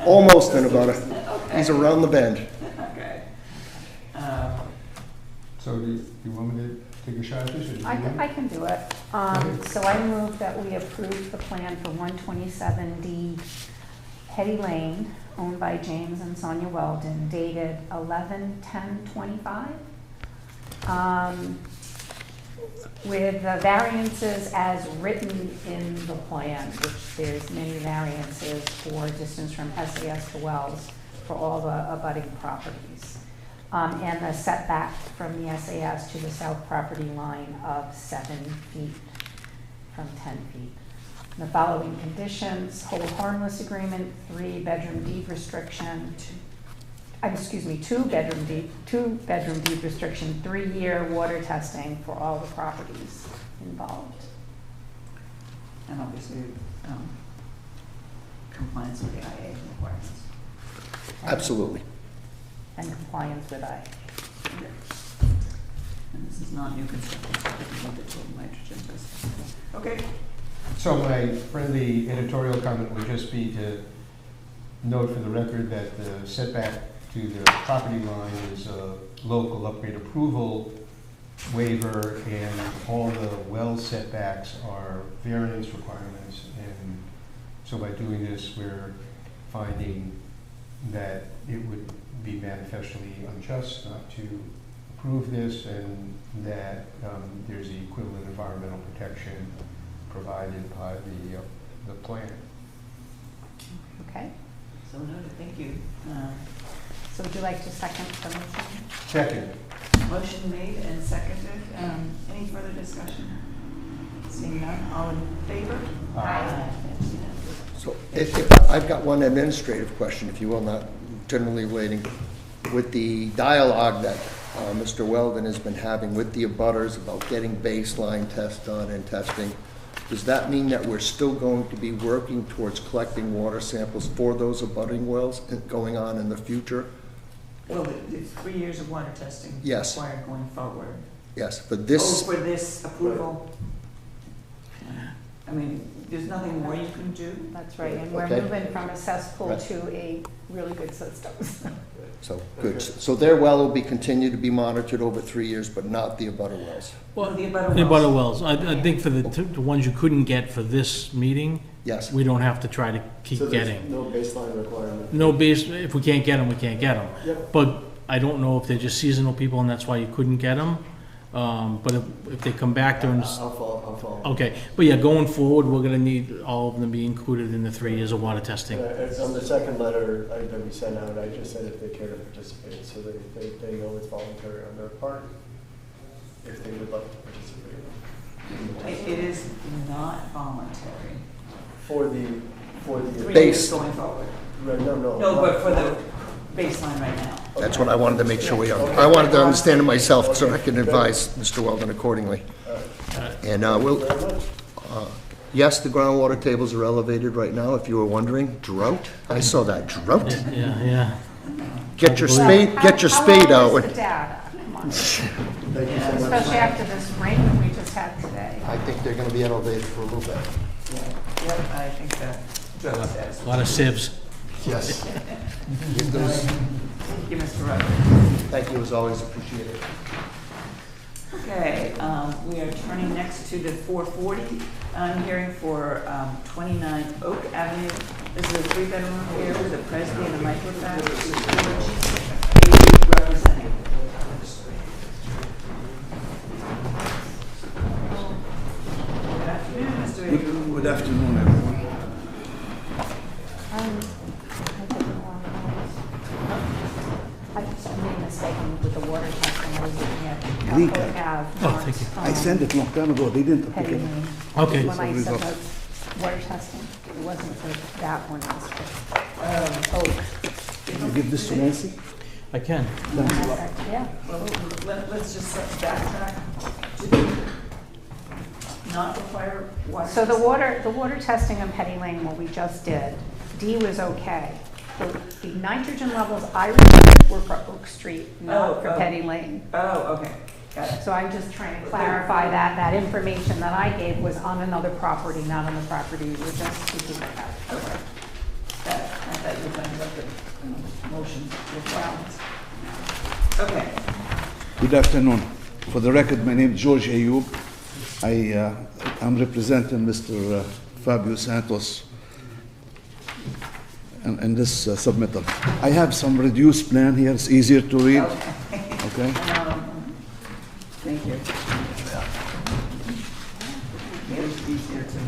Almost in about it. Okay. He's around the bend. Okay. so do you want me to take a shot at this? Or do you want I can do it. So I move that we approve the plan for 127D Hetty Lane, owned by James and Sonia Weldon, dated 11/10/25. with the variances as written in the plan, which there's many variances for distance from SAS to wells for all the abutting properties. And the setback from the SAS to the south property line of 7 feet from 10 feet. The following conditions: hold harmless agreement, 3-bedroom deed restriction, 2-bedroom deed restriction, 3-year water testing for all the properties involved. And obviously, compliance with the IA requirements. Absolutely. And compliance with IA. And this is not new construction, so it doesn't need the total nitrogen test. Okay, So my friendly editorial comment would just be to note for the record that the setback to the property line is a local upgrade approval waiver, and all the well setbacks are variance requirements. And so by doing this, we're finding that it would be manifestly unjust not to approve this, and that there's the equivalent environmental protection provided by the plan. Okay, so noted, thank you. so would you like to second the motion? Second. Motion made and seconded. Any further discussion? Seeing none, all in favor? Aye. That's unanimous. So I've got one administrative question, if you will, not generally relating. With the dialogue that Mr. Weldon has been having with the abutters about getting baseline tests done and testing, does that mean that we're still going to be working towards collecting water samples for those abutting wells going on in the future? Well, it's 3 years of water testing Yes. required going forward. Yes, but this, For this approval. I mean, there's nothing more you can do. That's right, and we're Okay. moving from a cesspool Right. to a really good system. so, good. So their well will be continued to be monitored over 3 years, but not the abutter wells? Well, The abutter the wells. abutter wells, I think for the ones you couldn't get for this meeting, Yes. we don't have to try to keep So there's getting. no baseline requirement? No base, if we can't get them, we can't get them. Yep. But I don't know if they're just seasonal people and that's why you couldn't get them. But if they come back during this, I'll follow. okay. But yeah, going forward, we're gonna need all of them to be included in the 3 years of water testing. On the second letter that we sent out, I just said if they care to participate, so they know it's voluntary on their part, if they would like to participate. It is not voluntary. For the 3 Base. years going forward. no. No, but for the baseline right now. That's what I wanted to make sure I wanted to understand it myself so I can advise Mr. Weldon accordingly. And we'll, Very much. yes, the groundwater tables are elevated right now, if you were wondering. Drought? I saw that, drought. Yeah. Get your spade How out. old is the data? Come on. Thank you so much. Especially after this rain that we just had today. I think they're gonna be elevated for a little bit. Yep, I think that Joe says. A lot of sieves. Yes. Thank you, Mr. Rudd. Thank you, as always, appreciate it. Okay, we are turning next to the 440 hearing for 29 Oak Avenue. This is a 3-bedroom here with a Presby and a microfab. George representing. Good afternoon, Mr. Abreu. Good afternoon, everyone. I just made a mistake with the water testing. I was looking at Rika. Oak Ave, Oh, thank you. I sent it long time ago, they didn't pick Petty it. Lane. Okay. When I said results. the water testing, it wasn't for that one, it was for Oak. Can you give this to Nancy? I can. Yeah. Well, let's just backtrack. Did not require water? So the water testing on Petty Lane, what we just did, D was okay. The nitrogen levels I reported were for Oak Street, not for Oh. Petty Lane. Oh, okay, got it. So I'm just trying to clarify that, that information that I gave was on another property, not on the property we were just speaking about. Okay. I thought you were talking about the motion requirements. Okay, Good afternoon. For the record, my name is George Ayub. I'm representing Mr. Fabio Santos in this submittal. I have some reduced plan here, it's easier to read. Okay? thank you. easier to.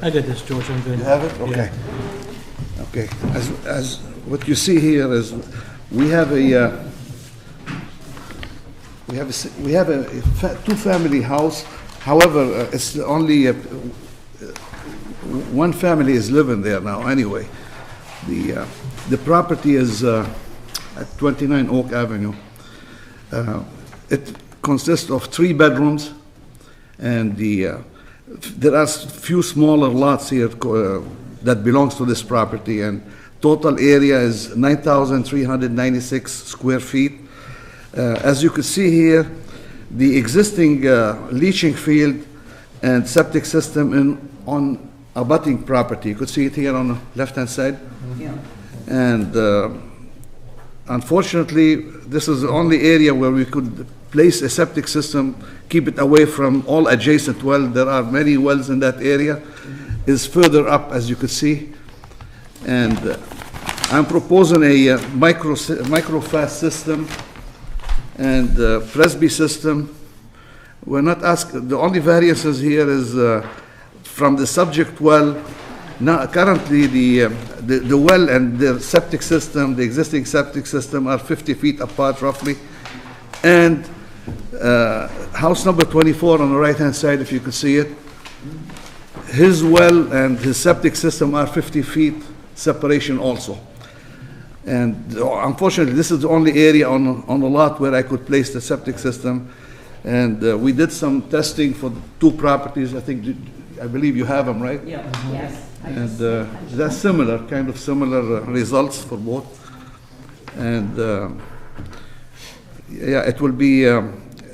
I got this, George, I'm good. You have it? Okay. Okay. As what you see here is, we have a two-family house. However, it's only one family is living there now. Anyway, the property is at 29 Oak Avenue. It consists of 3 bedrooms, and there are few smaller lots here that belongs to this property, and total area is 9,396 square feet. As you can see here, the existing leaching field and septic system on abutting property. You could see it here on the left-hand side. Yeah. And unfortunately, this is the only area where we could place a septic system, keep it away from all adjacent wells. There are many wells in that area. Is further up, as you can see. And I'm proposing a microfast system and Presby system. We're not asking, the only variances here is from the subject well. Now, currently, the well and the septic system, the existing septic system, are 50 feet apart roughly. And house number 24 on the right-hand side, if you could see it, his well and his septic system are 50 feet separation also. And unfortunately, this is the only area on the lot where I could place the septic system. And we did some testing for the 2 properties. I believe you have them, right? Yeah. Yes. And that's similar, kind of similar results for both. And yeah, it will be a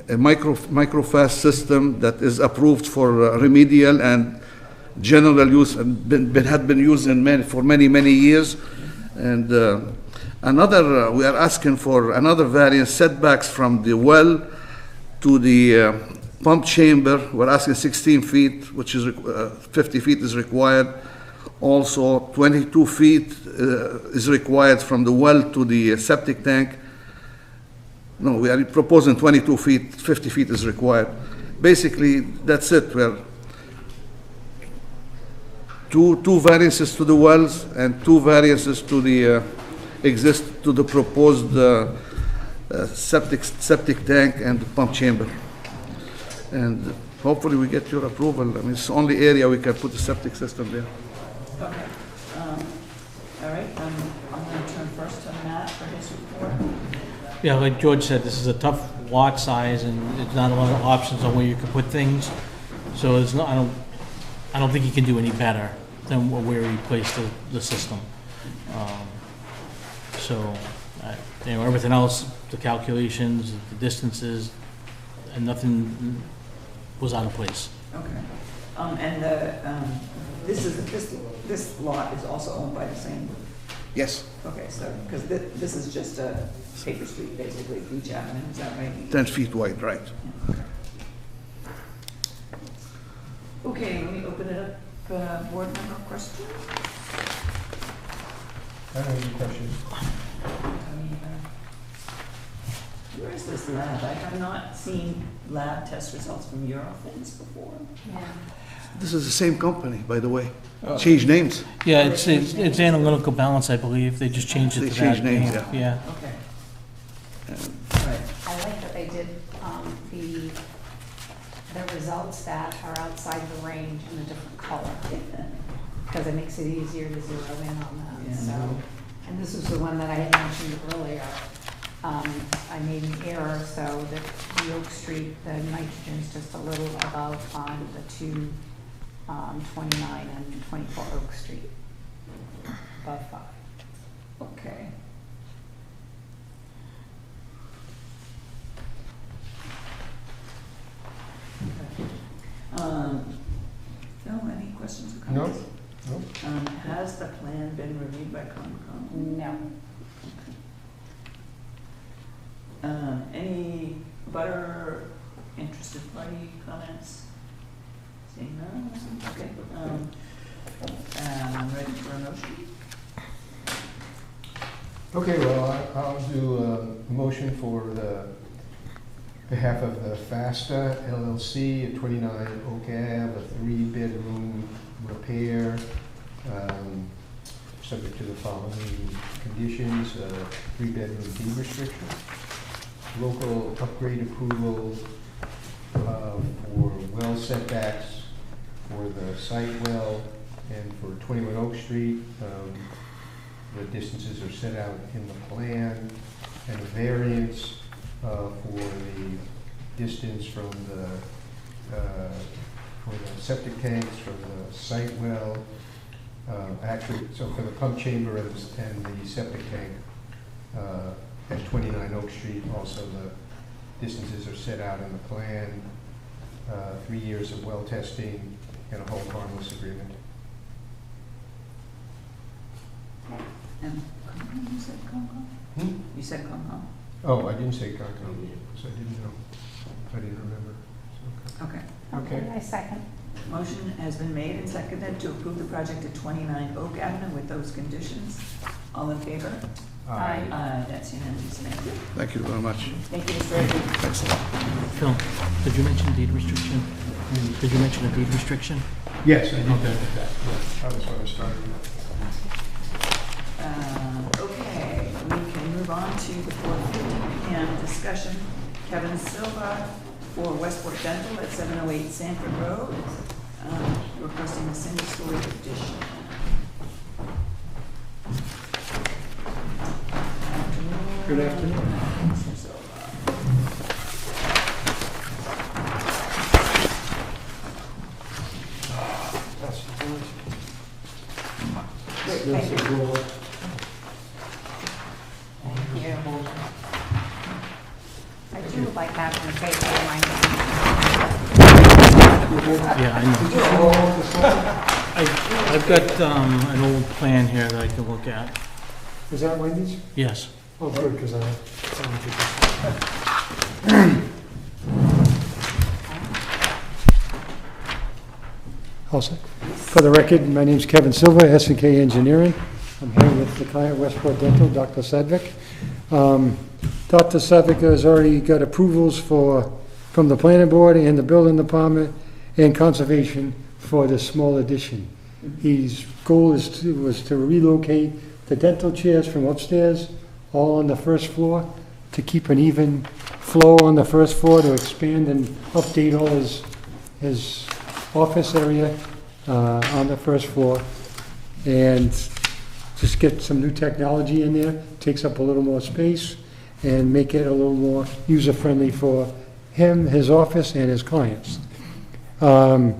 microfast system that is approved for remedial and general use, and had been used for many years. And we are asking for another variance, setbacks from the well to the pump chamber. We're asking 16 feet, which is 50 feet is required. Also, 22 feet is required from the well to the septic tank. No, we are proposing 22 feet, 50 feet is required. Basically, that's it. We're two variances to the wells and 2 variances to the proposed septic tank and the pump chamber. And hopefully we get your approval. I mean, it's the only area we can put a septic system there. Okay. All right, I'm going to turn first to Matt for his report. Yeah, like George said, this is a tough lot size, and there's not a lot of options on where you can put things. So it's not, I don't think you can do any better than where you place the system. Everything else, the calculations, the distances, and nothing was out of place. Okay. And this lot is also owned by the same. Yes. Okay, so because this is just a paper street, basically, Beach Avenue. Is that right? 10 feet wide, right. Okay, let me open it up. Board member questions? I don't have any questions. Where is this lab? I have not seen lab test results from Eurofins before. Yeah. This is the same company, by the way. Changed names. Yeah, it's Analytical Balance, I believe. They just changed it They to changed that names, name. yeah. Okay. All right. I like that they did the results that are outside the range in a different color, because it makes it easier to zero in on them. Yeah. So, and this is the one that I had mentioned earlier. I made an error so that the Oak Street, the nitrogen is just a little above on the 29 and 24 Oak Street, above 5. Okay. No, any questions or No? comments? No? Has the plan been reviewed by Concom? No. Any butter interested party comments? Seeing none? Okay. I'm ready for a motion. Okay, well, I'll do a motion for the behalf of the FASTA LLC at 29 Oak Ave, a 3-bedroom repair, subject to the following conditions: 3-bedroom deed restriction, local upgrade approval for well setbacks for the site well and for 21 Oak Street. The distances are set out in the plan, and a variance for the distance from the septic tanks, from the site well, actually, so for the pump chamber and the septic tank at 29 Oak Street, also the distances are set out in the plan, 3 years of well testing, and a hold harmless agreement. And you said Concom? You said Concom? Oh, I didn't say Concom, because I didn't know. I didn't remember. So, Okay. Okay. I second. Motion has been made and seconded to approve the project at 29 Oak Avenue with those conditions. All in favor? Aye. That's unanimous. Thank you. Thank you very much. Thank you, Mr. Edwards. Phil, did you mention deed restriction? Did you mention a deed restriction? Yes, I did that. That was what I started with. Okay, we can move on to the 4:50 p.m. discussion. Kevin Silva for Westport Dental at 708 Sanford Road, requesting a single-story addition. Good afternoon. Mr. Silva. Great, thank you. Thank you. I do like having a face on my Yeah, I know. I've got an old plan here that I can look at. Is that Wendy's? Yes. Oh, good, because I. All set. For the record, my name's Kevin Silva, S&K Engineering. I'm here with the client, Westport Dental, Dr. Sedgwick. Dr. Sedgwick has already got approvals from the planning board and the building department and conservation for this small addition. His goal was to relocate the dental chairs from upstairs, all on the first floor, to keep an even flow on the first floor, to expand and update all his office area on the first floor, and just get some new technology in there, takes up a little more space, and make it a little more user-friendly for him, his office, and his clients. And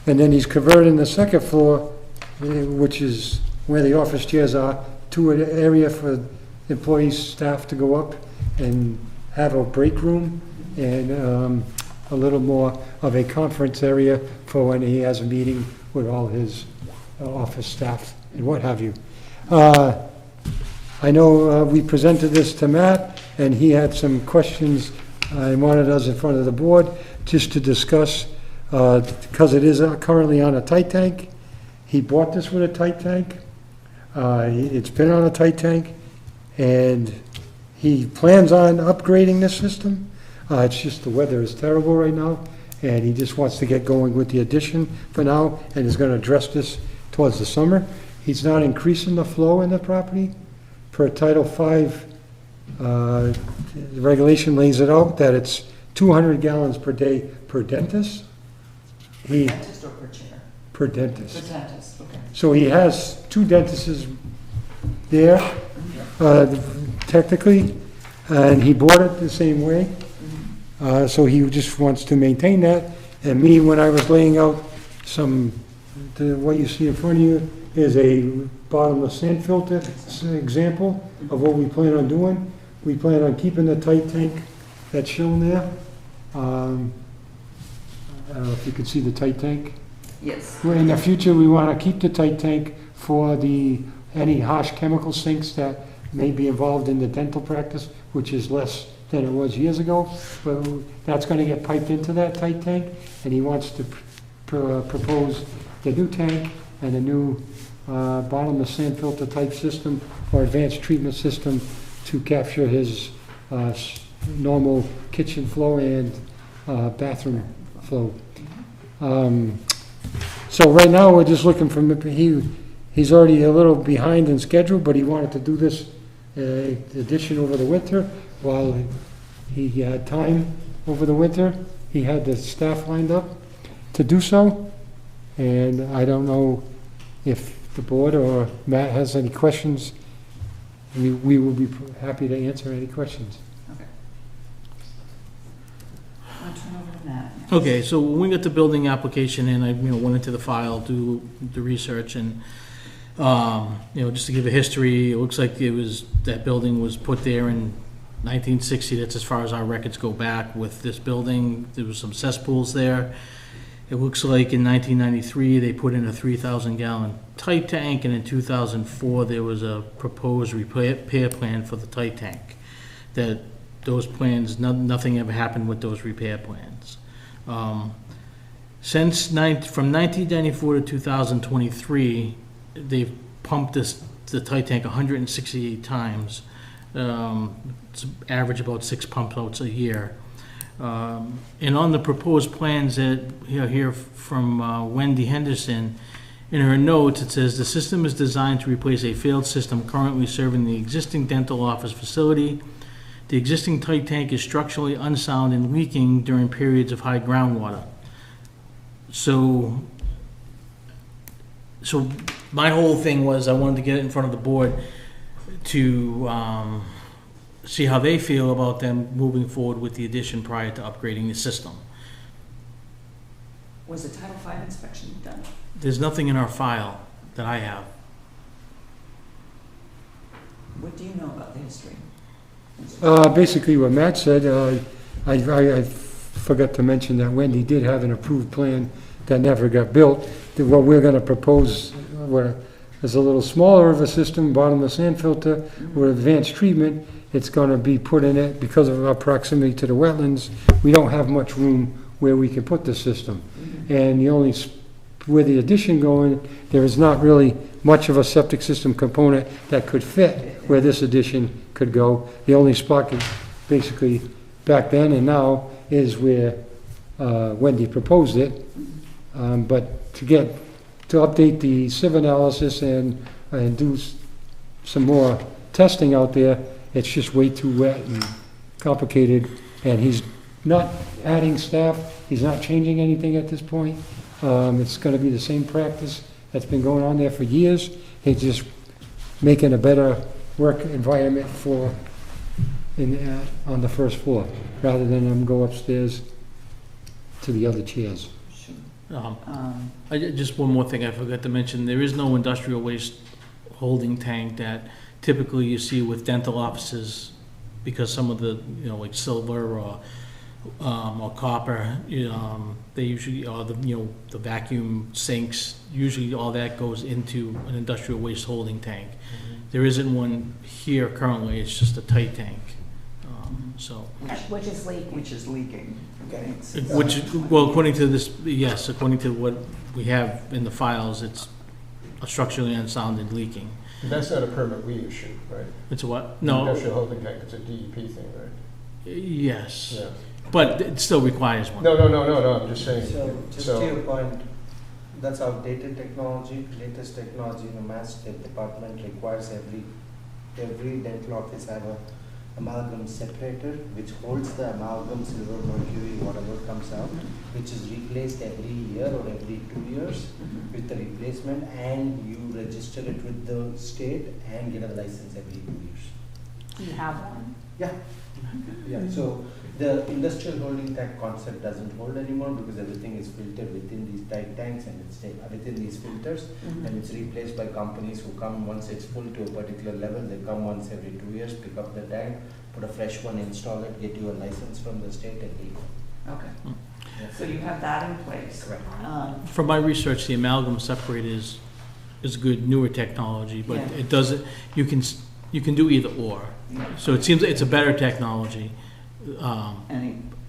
then he's converting the second floor, which is where the office chairs are, to an area for employees, staff to go up and have a break room and a little more of a conference area for when he has a meeting with all his office staff and what have you. I know we presented this to Matt, and he had some questions and wanted us in front of the board just to discuss, because it is currently on a tight tank. He bought this with a tight tank. It's been on a tight tank, and he plans on upgrading this system. It's just the weather is terrible right now, and he just wants to get going with the addition for now, and is going to address this towards the summer. He's not increasing the flow in the property. Per Title V, the regulation lays it out that it's 200 gallons per day per dentist. Dentist or per chair? Per dentist. Per dentist, okay. So he has two dentists there, technically, and he bought it the same way. So he just wants to maintain that. And me, when I was laying out what you see in front of you is a bottomless sand filter example of what we plan on doing. We plan on keeping the tight tank that's shown there. I don't know if you can see the tight tank. Yes. In the future, we want to keep the tight tank for any harsh chemical sinks that may be involved in the dental practice, which is less than it was years ago. But that's going to get piped into that tight tank, and he wants to propose the new tank and a new bottomless sand filter type system or advanced treatment system to capture his normal kitchen flow and bathroom flow. So right now, we're just looking for, he's already a little behind in schedule, but he wanted to do this addition over the winter while he had time over the winter. He had the staff lined up to do so. And I don't know if the board or Matt has any questions. We will be happy to answer any questions. Okay. I'll turn over to Matt. Okay, so when we got the building application in, I, went into the file, do the research, and, just to give a history, it looks like that building was put there in 1960, that's as far as our records go back with this building. There was some cesspools there. It looks like in 1993, they put in a 3,000-gallon tight tank, and in 2004, there was a proposed repair plan for the tight tank. That those plans, nothing ever happened with those repair plans. From 1994 to 2023, they've pumped the tight tank 168 times. It's average about 6 pump outs a year. And on the proposed plans that here from Wendy Henderson, in her notes, it says the system is designed to replace a failed system currently serving the existing dental office facility. The existing tight tank is structurally unsound and leaking during periods of high groundwater. So my whole thing was I wanted to get it in front of the board to see how they feel about them moving forward with the addition prior to upgrading the system. Was the Title V inspection done? There's nothing in our file that I have. What do you know about the history? Basically what Matt said, I forgot to mention that Wendy did have an approved plan that never got built. What we're going to propose is a little smaller of a system, bottomless sand filter with advanced treatment. It's going to be put in it because of our proximity to the wetlands. We don't have much room where we can put the system. And where the addition going, there is not really much of a septic system component that could fit where this addition could go. The only spot basically back then and now is where Wendy proposed it. But to update the sieve analysis and do some more testing out there, it's just way too wet and complicated. And he's not adding staff. He's not changing anything at this point. It's going to be the same practice that's been going on there for years. He's just making a better work environment on the first floor, rather than them go upstairs to the other chairs. Just one more thing I forgot to mention. There is no industrial waste holding tank that typically you see with dental offices, because some of the, like silver or copper, they usually, or the vacuum sinks, usually all that goes into an industrial waste holding tank. There isn't one here currently, it's just a tight tank. Which is leaking. Which is leaking. Okay. According to this, yes, according to what we have in the files, it's a structurally unsound and leaking. That's not a permit we issue, right? It's a what? No. Industrial holding tank, it's a DEP thing, right? Yes. Yeah. But it still requires one. No, I'm just saying. So, just to your point, that's outdated technology. Latest technology in the Mass State Department requires every dental office have a amalgam separator which holds the amalgam, silver, mercury, whatever comes out, which is replaced every year or every 2 years with the replacement, and you register it with the state and get a license every 2 years. Do you have one? Yeah. Yeah. So the industrial holding tank concept doesn't hold anymore because everything is filtered within these tight tanks and it's within these filters, and it's replaced by companies who come once it's full to a particular level. They come once every 2 years, pick up the tank, put a fresh one, install it, get you a license from the state, and leave. Okay. So you have that in place. Correct. From my research, the amalgam separator is good, newer technology, but Yeah. it doesn't, you can do either or. So it seems it's a better technology.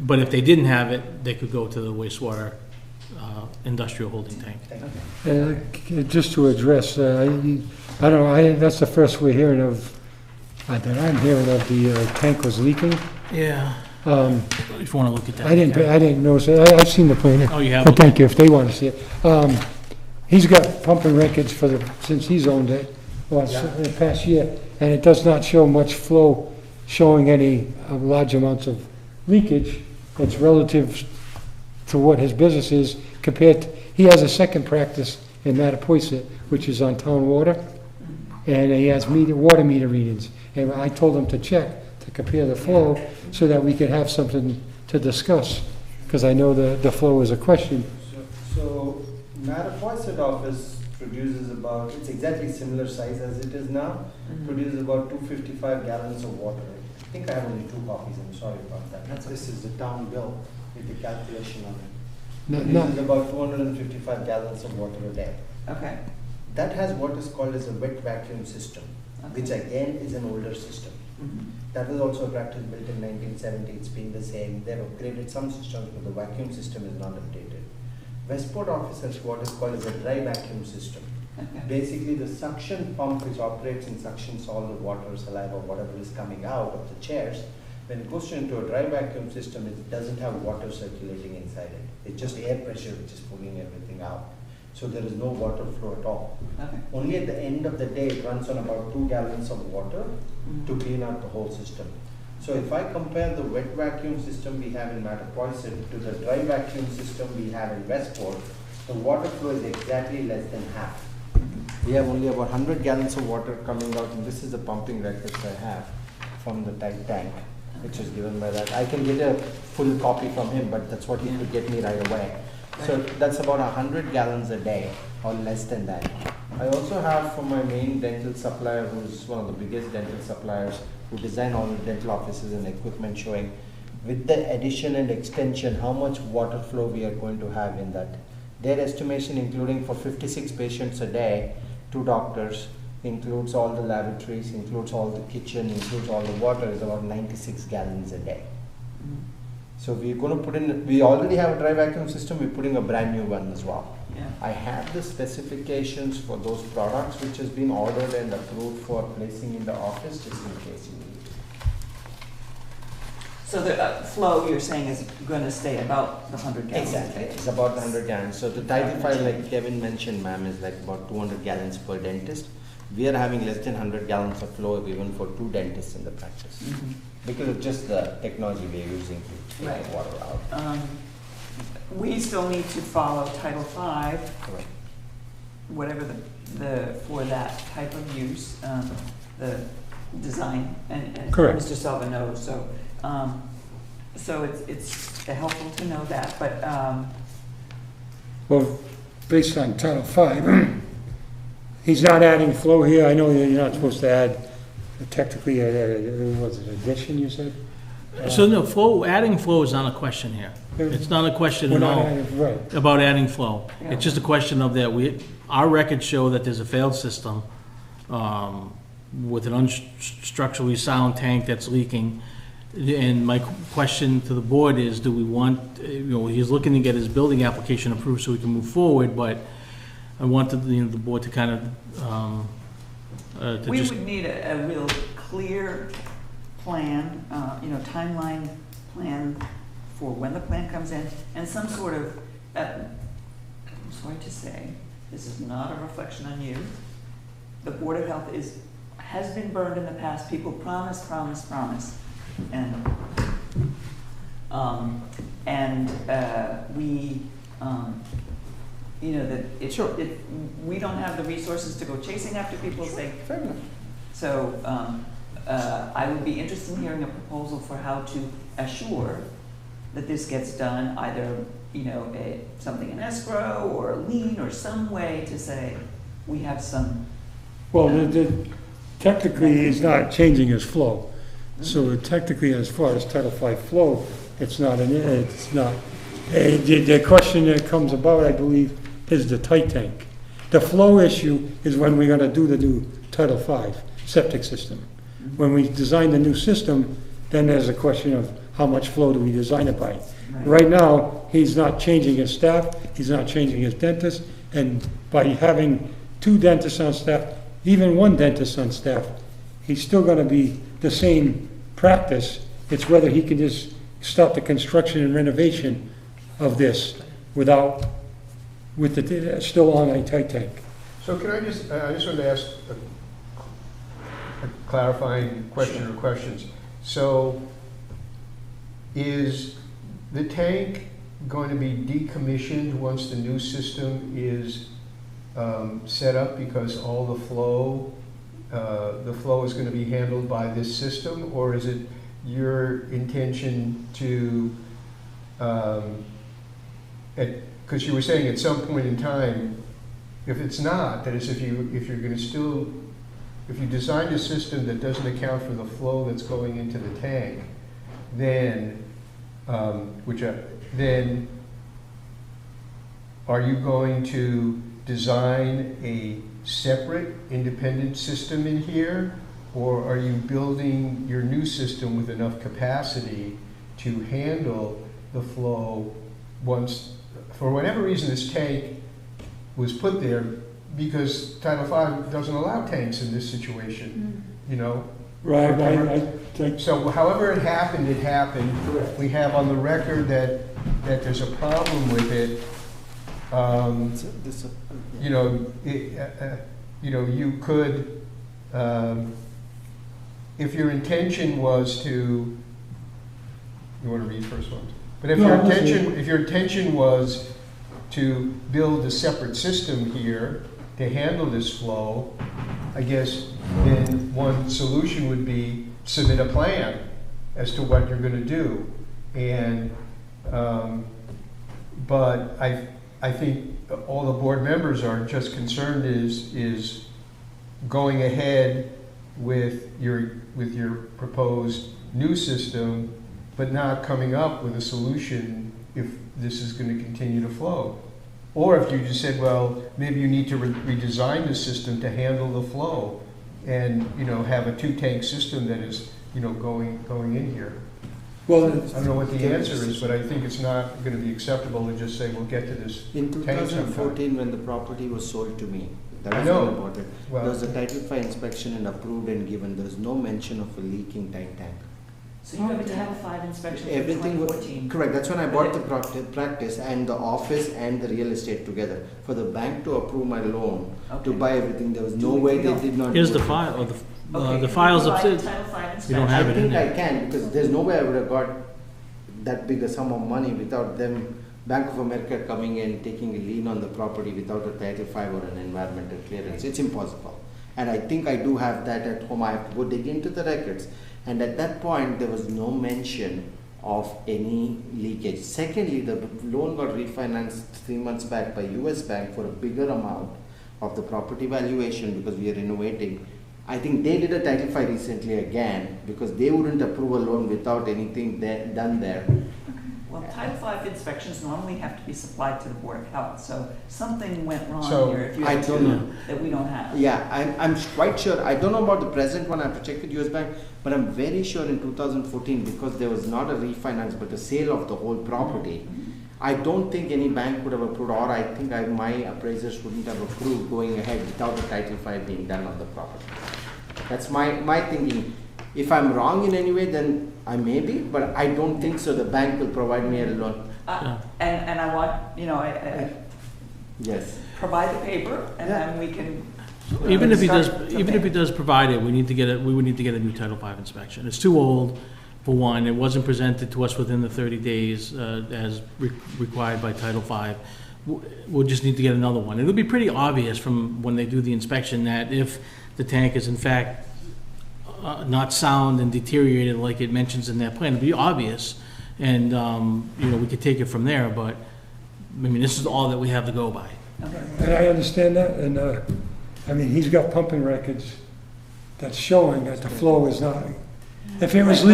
But if they didn't have it, they could go to the wastewater industrial holding tank. Just to address, I don't know, that's the first we're hearing of that I'm hearing of, the tank was leaking. Yeah, Um, if you want to look at that. I didn't notice it. I've seen the plan. Oh, you have? But thank you, if they want to see it. He's got pumping records since he's owned it, well, the past year, and it does not show much flow, showing any large amounts of leakage. It's relative to what his business is compared to, he has a second practice in Mattapoisett, which is on town water, and he has water meter readings. And I told him to check, to compare the flow, so that we could have something to discuss, because I know the flow is a question. So Mattapoisett office produces about, it's exactly similar size as it is now, produces about 255 gallons of water. I think I have only 2 copies, I'm sorry about that. This is the town bill with the calculation on it. Produces about 255 gallons of water a day. Okay. That has what is called as a wet vacuum system, which again is an older system. That was also a practice built in 1970, it's been the same. They've upgraded some systems, but the vacuum system is not updated. Westport office has what is called as a dry vacuum system. Okay. Basically, the suction pump which operates and suctions all the water, saliva, whatever is coming out of the chairs, when it goes into a dry vacuum system, it doesn't have water circulating inside it. It's just air pressure which is pulling everything out. So there is no water flow at all. Okay. Only at the end of the day, it runs on about 2 gallons of water to clean out the whole system. So if I compare the wet vacuum system we have in Mattapoisett to the dry vacuum system we have in Westport, the water flow is exactly less than half. We have only about 100 gallons of water coming out, and this is the pumping records I have from the tank, which is given by that. I can get a full copy from him, but that's what he could get me right away. So that's about 100 gallons a day, or less than that. I also have from my main dental supplier, who's one of the biggest dental suppliers, who design all the dental offices and equipment, showing with the addition and extension how much water flow we are going to have in that. Their estimation, including for 56 patients a day, 2 doctors, includes all the lavatories, includes all the kitchen, includes all the water, is about 96 gallons a day. So we're going to put in, we already have a dry vacuum system, we're putting a brand new one as well. Yeah. I have the specifications for those products which has been ordered and approved for placing in the office, just in case you need. So the flow you're saying is going to stay about the 100 gallons? Exactly, it's about 100 gallons. So the title file, like Kevin mentioned, ma'am, is like about 200 gallons per dentist. We are having less than 100 gallons of flow even for 2 dentists in the practice. Because of just the technology we are using to take the water out. We still need to follow Title V, Correct. whatever the for that type of use, the design, and Correct. Mr. Selva knows. So, so it's helpful to know that. But Well, based on Title V, he's not adding flow here. I know you're not supposed to add technically, was it addition you said? So no, adding flow is not a question here. It's not a question We're at not all adding, right. about adding flow. Yeah. It's just a question of that our records show that there's a failed system with an unstructurally sound tank that's leaking. And my question to the board is, do we want, he's looking to get his building application approved so we can move forward, but I wanted the board to kind of, we would need a real clear plan, timeline plan for when the plan comes in, and some sort of, I'm sorry to say, this is not a reflection on you. The Board of Health has been burned in the past. People promise, and we, that we don't have the resources to go chasing after people. Say, fair enough. So I would be interested in hearing a proposal for how to assure that this gets done, either something in escrow or a lien or some way to say we have some. Well, technically, he's not changing his flow. So technically, as far as Title V flow, it's not. The question that comes about, I believe, is the tight tank. The flow issue is when we're going to do the new Title V septic system. When we design the new system, then there's a question of how much flow do we design it by. Right now, he's not changing his staff, he's not changing his dentist, and by having 2 dentists on staff, even 1 dentist on staff, he's still gonna be the same practice. It's whether he can just start the construction and renovation of this without, with the, still on a tight tank. So can I just wanted to ask a clarifying question or questions. So is the tank going to be decommissioned once the new system is set up, because all the flow is going to be handled by this system? Or is it your intention to, because you were saying at some point in time, if it's not, that is, if you're going to still, if you designed a system that doesn't account for the flow that's going into the tank, then then are you going to design a separate independent system in here, or are you building your new system with enough capacity to handle the flow once, for whatever reason, this tank was put there, because Title V doesn't allow tanks in this situation, you know? Right, So however it happened, it happened. We have on the record that there's a problem with it. You know, you could, if your intention was to, you want to read first one? But if your intention was to build a separate system here to handle this flow, I guess then one solution would be submit a plan as to what you're going to do. And but I think all the board members are just concerned is going ahead with your proposed new system, but not coming up with a solution if this is going to continue to flow. Or if you just said, well, maybe you need to redesign the system to handle the flow, and have a 2-tank system that is going in here. Well, I don't know what the answer is, but I think it's not going to be acceptable to just say we'll get to this In tank sometime. 2014, when the property was sold to me, that I was know. all about it. Well- There was a Title V inspection and approved and given. There is no mention of a leaking tank. So you have a Title V inspection for Everything was 2014. correct. That's when I bought the practice and the office and the real estate together. For the bank to approve my loan to Okay. buy everything, there was Do no we- way we they don't- did not. Here's do the it. file, or Okay, the can files you provide upstairs. a Title V inspection? You don't have I it in think I there. can, because there's no way I would have got that big a sum of money without them, Bank of America coming in, taking a lien on the property without a Title V or an environmental clearance. It's impossible. And I think I do have that at home. I have to go dig into the records. And at that point, there was no mention of any leakage. Secondly, the loan got refinanced 3 months back by US Bank for a bigger amount of the property valuation because we are renovating. I think they did a Title V recently again because they wouldn't approve a loan without anything done there. Well, Title V inspections normally have to be supplied to the Board of Health, so something went wrong So, here if you I have don't two know. that we don't have. Yeah, I'm quite sure. I don't know about the present one. I have to check with US Bank, but I'm very sure in 2014, because there was not a refinance but a sale of the whole property, I don't think any bank would have approved, or I think my appraisers wouldn't have approved going ahead without the Title V being done on the property. That's my thinking. If I'm wrong in any way, then I may be, but I don't think so. The bank will provide me a loan. And I want, I Yes. provide the paper, and Yeah. then we can. Even if he does, start the even if he thing. does provide it, we would need to get a new Title V inspection. It's too old, for one. It wasn't presented to us within the 30 days as required by Title V. We'll just need to get another one. It'll be pretty obvious from when they do the inspection that if the tank is in fact not sound and deteriorated like it mentions in that plan, it'll be obvious. And, we could take it from there, but, this is all that we have to go by. And I understand that, and, he's got pumping records that's showing that the flow is not, if there was a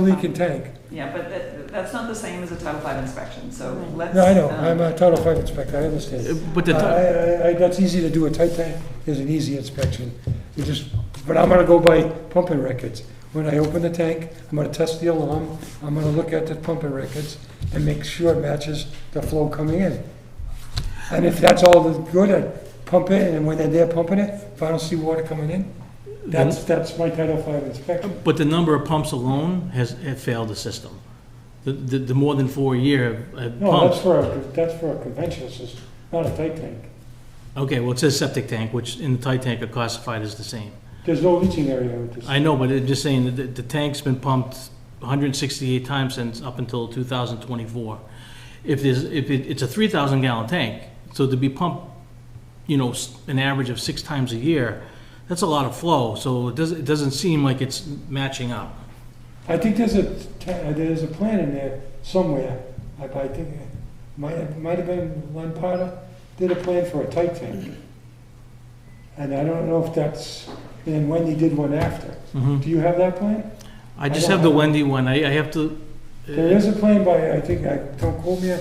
leaking tank. Yeah, but that's not the same as a Title V inspection, so let's. No, I know, I'm a Title V inspector, I understand. But the, That's easy to do, a tight tank is an easy inspection. But I'm gonna go by pumping records. When I open the tank, I'm gonna test the alarm, I'm gonna look at the pumping records and make sure it matches the flow coming in. And if that's all good, I pump it, and when they're there pumping it, if I don't see water coming in, That's my Title V inspection. But the number of pumps alone have failed the system. The more than 4 year No, pumps. that's for a conventional system, not a tight tank. Okay, well, it says septic tank, which in the tight tank are classified as the same. There's no leaching area with this. I know, but it's just saying that the tank's been pumped 168 times since up until 2024. It's a 3,000 gallon tank, so to be pumped, an average of 6 times a year, that's a lot of flow, so it doesn't seem like it's matching up. I think there's a plan in there somewhere. I think it might have been Len Potter did a plan for a tight tank. And I don't know if that's, and Wendy did one after. Mhm. Do you have that plan? I just have the Wendy one, I have to. There is a plan by, I think, don't quote me,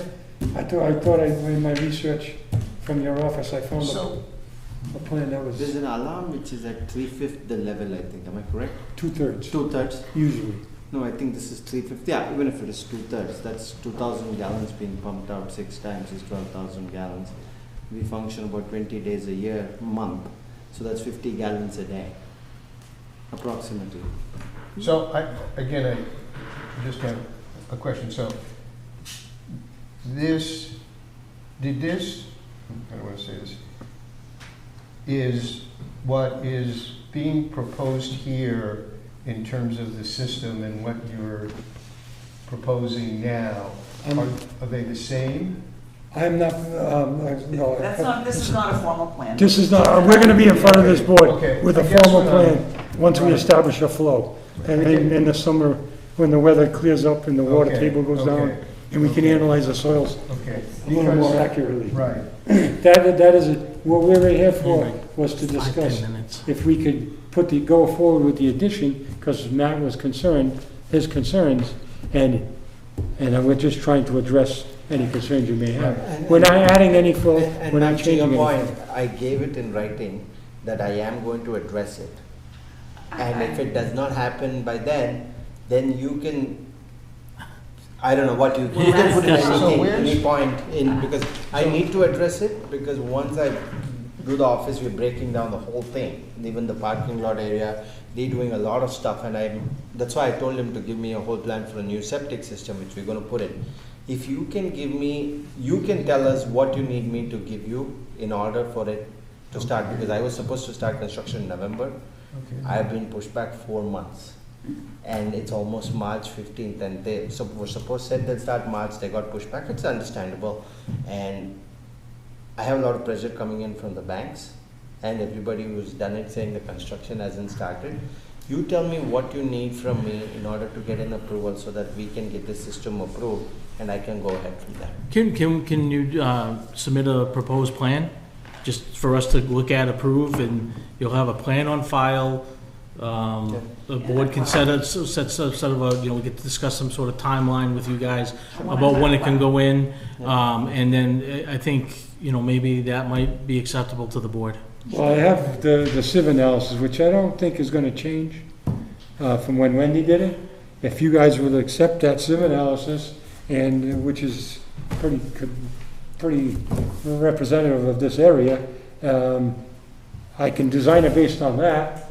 I thought in my research from your office, I found a plan that was There's an alarm which is at 3/5 the level, I think. Am I correct? 2/3, 2/3? usually. No, I think this is 3/5. Yeah, even if it is 2/3, that's 2,000 gallons being pumped out 6 times is 12,000 gallons. We function about 20 days a year, month. So that's 50 gallons a day, approximately. So I just have a question. So I don't want to say this, is what is being proposed here in terms of the system and what you're proposing now, are they the same? I'm not, no. This is not a formal plan. This is not, we're gonna be in front of this board Okay, with a I guess formal what I'm- plan, once we right. establish a flow. And in the summer, when the weather clears up and the water Okay, table goes down, okay, and we can analyze the soils Okay. a little more Because- accurately. Right. That is, what we were here for, was to 5-10 discuss minutes. if we could go forward with the addition, because Matt was concerned, his concerns, and we're just trying to address any concerns you may have. We're not adding any flow, And we're not to your changing point, anything. I gave it in writing that I am going to address it. And if it does not happen by then you can, I don't know what you can put in So anything, where's- any point in, because I need to address it, because once I do the office, we're breaking down the whole thing, even the parking lot area, redoing a lot of stuff, and that's why I told him to give me a whole plan for a new septic system, which we're gonna put in. If you can give me, you can tell us what you need me to give you in order for it to start, because I was supposed to start construction in November. Okay. I have been pushed back 4 months, and it's almost March 15th, and they were supposed said they'll start March, they got pushed back, it's understandable, and I have a lot of pressure coming in from the banks, and everybody who's done it saying the construction hasn't started. You tell me what you need from me in order to get an approval so that we can get the system approved, and I can go ahead from there. Can you submit a proposed plan, just for us to look at, approve, and you'll have a plan on file? The board can set a, we get to discuss some sort of timeline with you guys about when it can go in, and then I think, maybe that might be acceptable to the board. Well, I have the sieve analysis, which I don't think is gonna change from when Wendy did it. If you guys would accept that sieve analysis, and which is pretty representative of this area, I can design it based on that,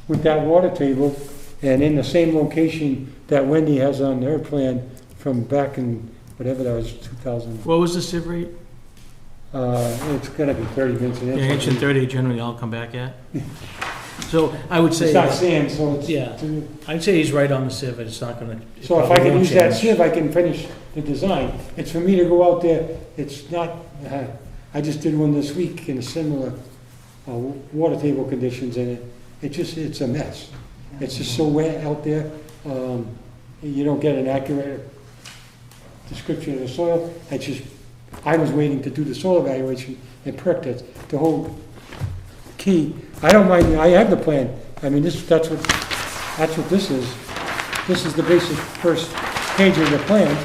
with that water table, and in the same location that Wendy has on her plan from back in, whatever that was, 2000. What was the sieve rate? It's gonna be 30 minutes an Yeah, inch. inch and 30 generally all come back at. So I would say, It's not sand, so it's. Yeah. I'd say he's right on the sieve, it's not gonna. it So if I probably can won't use that change. sieve, I can finish the design. It's for me to go out there, it's not, I just did one this week in similar water table conditions, and it's a mess. It's just so wet out there, you don't get an accurate description of the soil. I was waiting to do the soil evaluation and perk it. The whole key, I don't mind, I have the plan. I mean, that's what this is. This is the basic first page of the plan,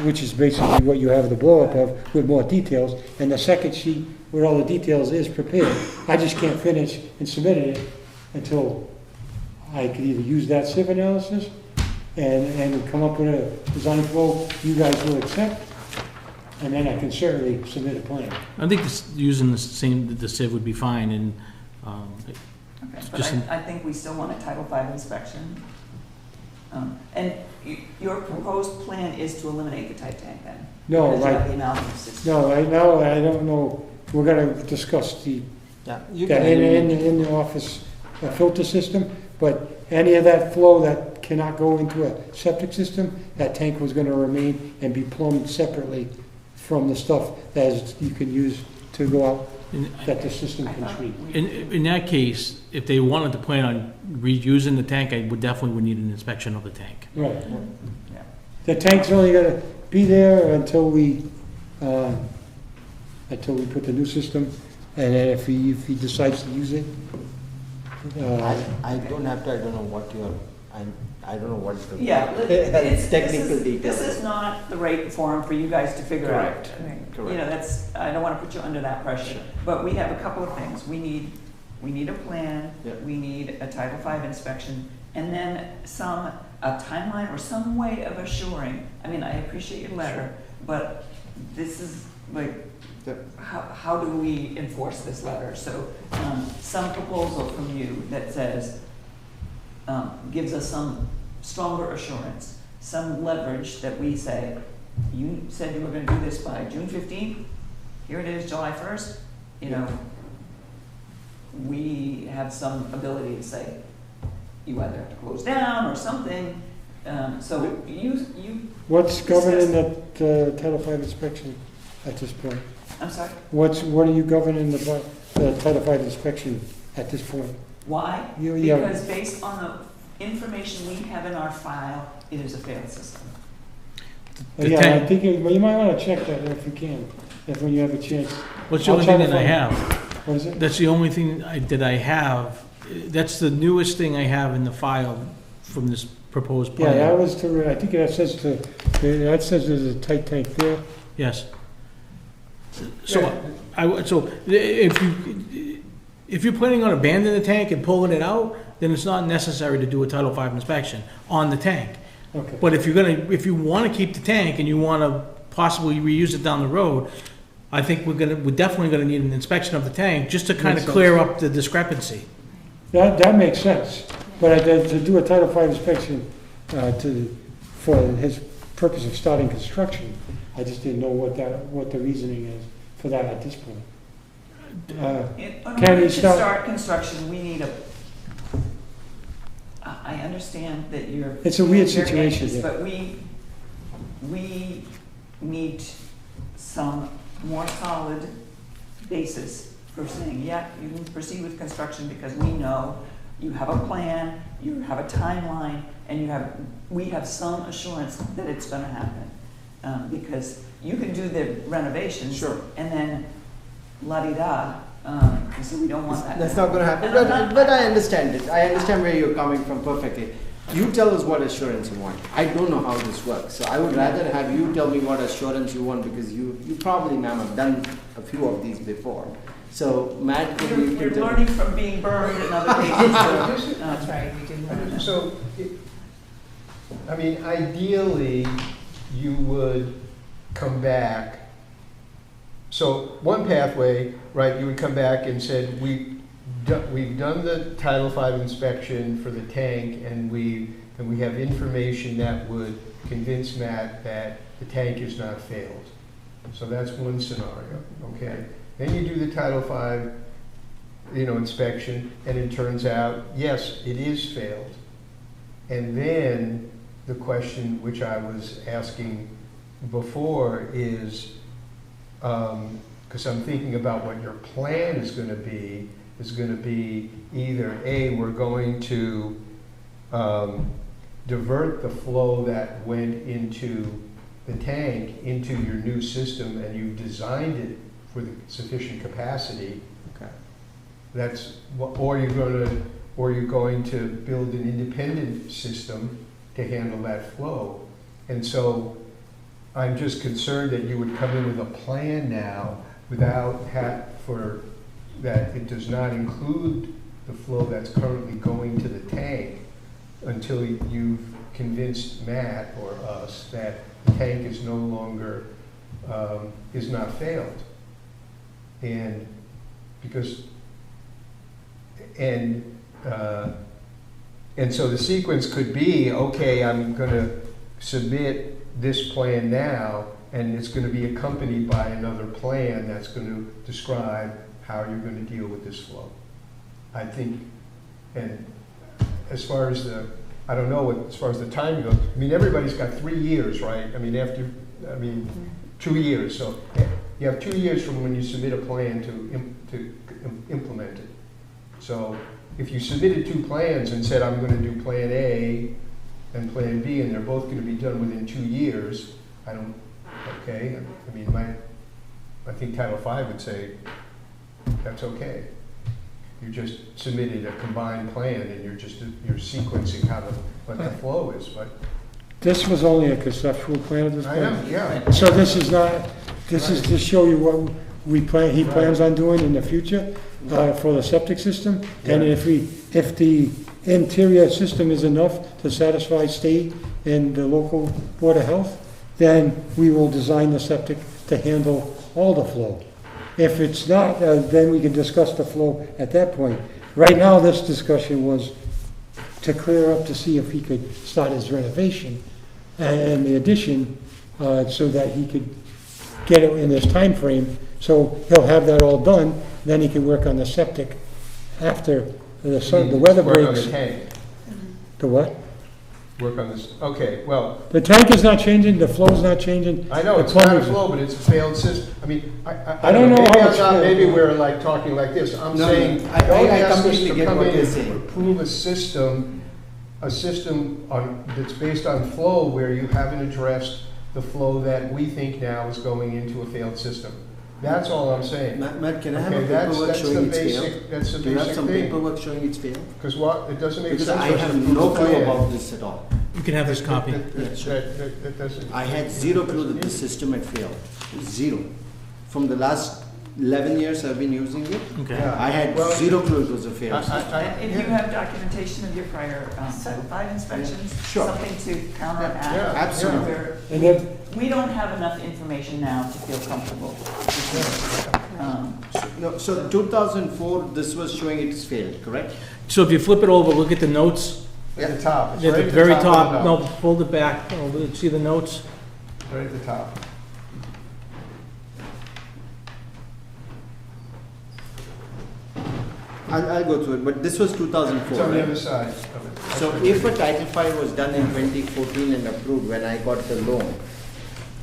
which is basically what you have the blow-up of with more details. And the second sheet where all the details is prepared. I just can't finish and submit it until I could either use that sieve analysis and come up with a design flow you guys will accept, and then I can certainly submit a plan. I think using the sieve would be fine, and Okay, but Just I think we still want a Title V inspection. And your proposed plan is to eliminate the tight tank then? No, Because you have right, the amalgam system. no, right now, I don't know, we're gonna discuss the, Yeah, you that can in the office filter system, but any of that flow that cannot go into a septic system, that tank was gonna remain and be plumbed separately from the stuff that you can use to go out, In- that the system I can thought treat. we- In that case, if they wanted to plan on reusing the tank, I would definitely need an inspection of the tank. Right. Yeah. The tank's only gonna be there until we put the new system, and then if he decides to use it. I don't have to, I don't know what your, I don't know what's the. Yeah, Technical details. This is not the right forum for you guys to figure out. Correct. You know, that's, I don't want to put you under that pressure. But we have a couple of things. We need a plan, Yeah. we need a Title V inspection, and then a timeline or some way of assuring. I mean, I appreciate your letter, but this is like, Yeah. how do we enforce this letter? So, some proposal from you that says, gives us some stronger assurance, some leverage that we say, you said you were gonna do this by June 15th, here it is, July 1st, you know, we have some ability to say, you either have to close down or something, so you, What's governing the Title V inspection at this point? I'm sorry, What are you governing the Title V inspection at this point? why? Yeah. Because based on the information we have in our file, it is a failed system. The Yeah, I tank- think, well, you might wanna check that if you can, if when you have a chance. What's the I'll only try thing to that I find- have? What is it? That's the only thing that I have. That's the newest thing I have in the file from this proposed Yeah, plan. that was to, I think that says there's a tight tank there. Yes. So, if you're planning on abandoning the tank and pulling it out, then it's not necessary to do a Title V inspection on the tank. Okay. But if you wanna keep the tank and you wanna possibly reuse it down the road, I think we're definitely gonna need an inspection of the tank, just to kinda Makes sense. clear up the discrepancy. That makes sense, but to do a Title V inspection, for his purpose of starting construction, I just didn't know what the reasoning is for that at this point. In Can order we to start- start construction, we need I understand that you're. It's a weird very situation, anxious, yeah. But we need some more solid basis for saying, yeah, you can proceed with construction because we know you have a plan, you have a timeline, and we have some assurance that it's gonna happen. Because you can do the renovations. Sure. And then la-di-da, so we don't want that. That's not gonna happen, And I'm not- but I understand it. I understand where you're coming from perfectly. You tell us what assurance you want. I don't know how this works, so I would rather have you tell me what assurance you want because you probably, ma'am, have done a few of these before. So, Matt, can you You're tell me? learning from being burned in other cases. That's right, we do learn. So, I mean, ideally, you would come back. So one pathway, right, you would come back and said, we've done the Title V inspection for the tank, and we have information that would convince Matt that the tank is not failed. So that's one scenario, okay? Then you do the Title V, inspection, and it turns out, yes, it is failed. And then the question which I was asking before is, because I'm thinking about what your plan is going to be either A, we're going to divert the flow that went into the tank into your new system, and you've designed it for the sufficient capacity. Okay. Or you're going to build an independent system to handle that flow. And so I'm just concerned that you would come in with a plan now without that it does not include the flow that's currently going to the tank until you've convinced Matt or us that the tank is no longer, is not failed. And because And so the sequence could be, okay, I'm gonna submit this plan now, and it's gonna be accompanied by another plan that's gonna describe how you're gonna deal with this flow. I think, and as far as I don't know as far as the time goes, I mean, everybody's got 3 years, right? I mean, 2 years, so you have 2 years from when you submit a plan to implement it. So if you submitted 2 plans and said, I'm gonna do Plan A and Plan B, and they're both gonna be done within 2 years, okay, I mean, I think Title V would say, that's okay. You just submitted a combined plan, and you're sequencing what the flow is, but. This was only a conceptual plan at this I point. know, yeah. So this is not, this is to show you what he plans on doing in the future for the septic system. And Yeah. if the interior system is enough to satisfy state and the local Board of Health, then we will design the septic to handle all the flow. If it's not, then we can discuss the flow at that point. Right now, this discussion was to clear up to see if he could start his renovation and the addition, so that he could get it in this time frame. So he'll have that all done, then he can work on the septic after the weather Work on breaks. the tank, The what? work on this, okay, well, The tank is not changing, the flow's not changing. I know the it's not a plumbing's- flow, but it's a failed system. I mean, I don't know maybe how I'm it's not, failed. maybe we're like talking like this. I'm No, saying, I don't ask us completely to get come what in you're and saying. approve a system that's based on flow where you haven't addressed the flow that we think now is going into a failed system. That's all I'm saying. Matt, can I have Okay, a that's- paperwork that's showing the it's failed? basic- that's the Do you have basic some thing. paperwork showing it's failed? Because it doesn't make Because sense I for us to have approve no a clue plan. about this at all. You can have this copy. That doesn't. I had zero clue that the system had failed. Zero. From the last 11 years I've been using it, Okay. Yeah. I had Well, zero clue it was a failed system. And if you have documentation of your prior Title V inspections, Sure. something to counteract. Yeah, absolutely. where And then, We don't have enough information now to feel comfortable. So 2004, this was showing it's failed, correct? So if you flip it over, look at the notes, At the top. It's at right the very of the top, no, note. fold it back, see the notes? Right at the top. I'll go through it, but this was 2004, It's on the right? other side of it. So if a Title V was done in 2014 and approved when I got the loan,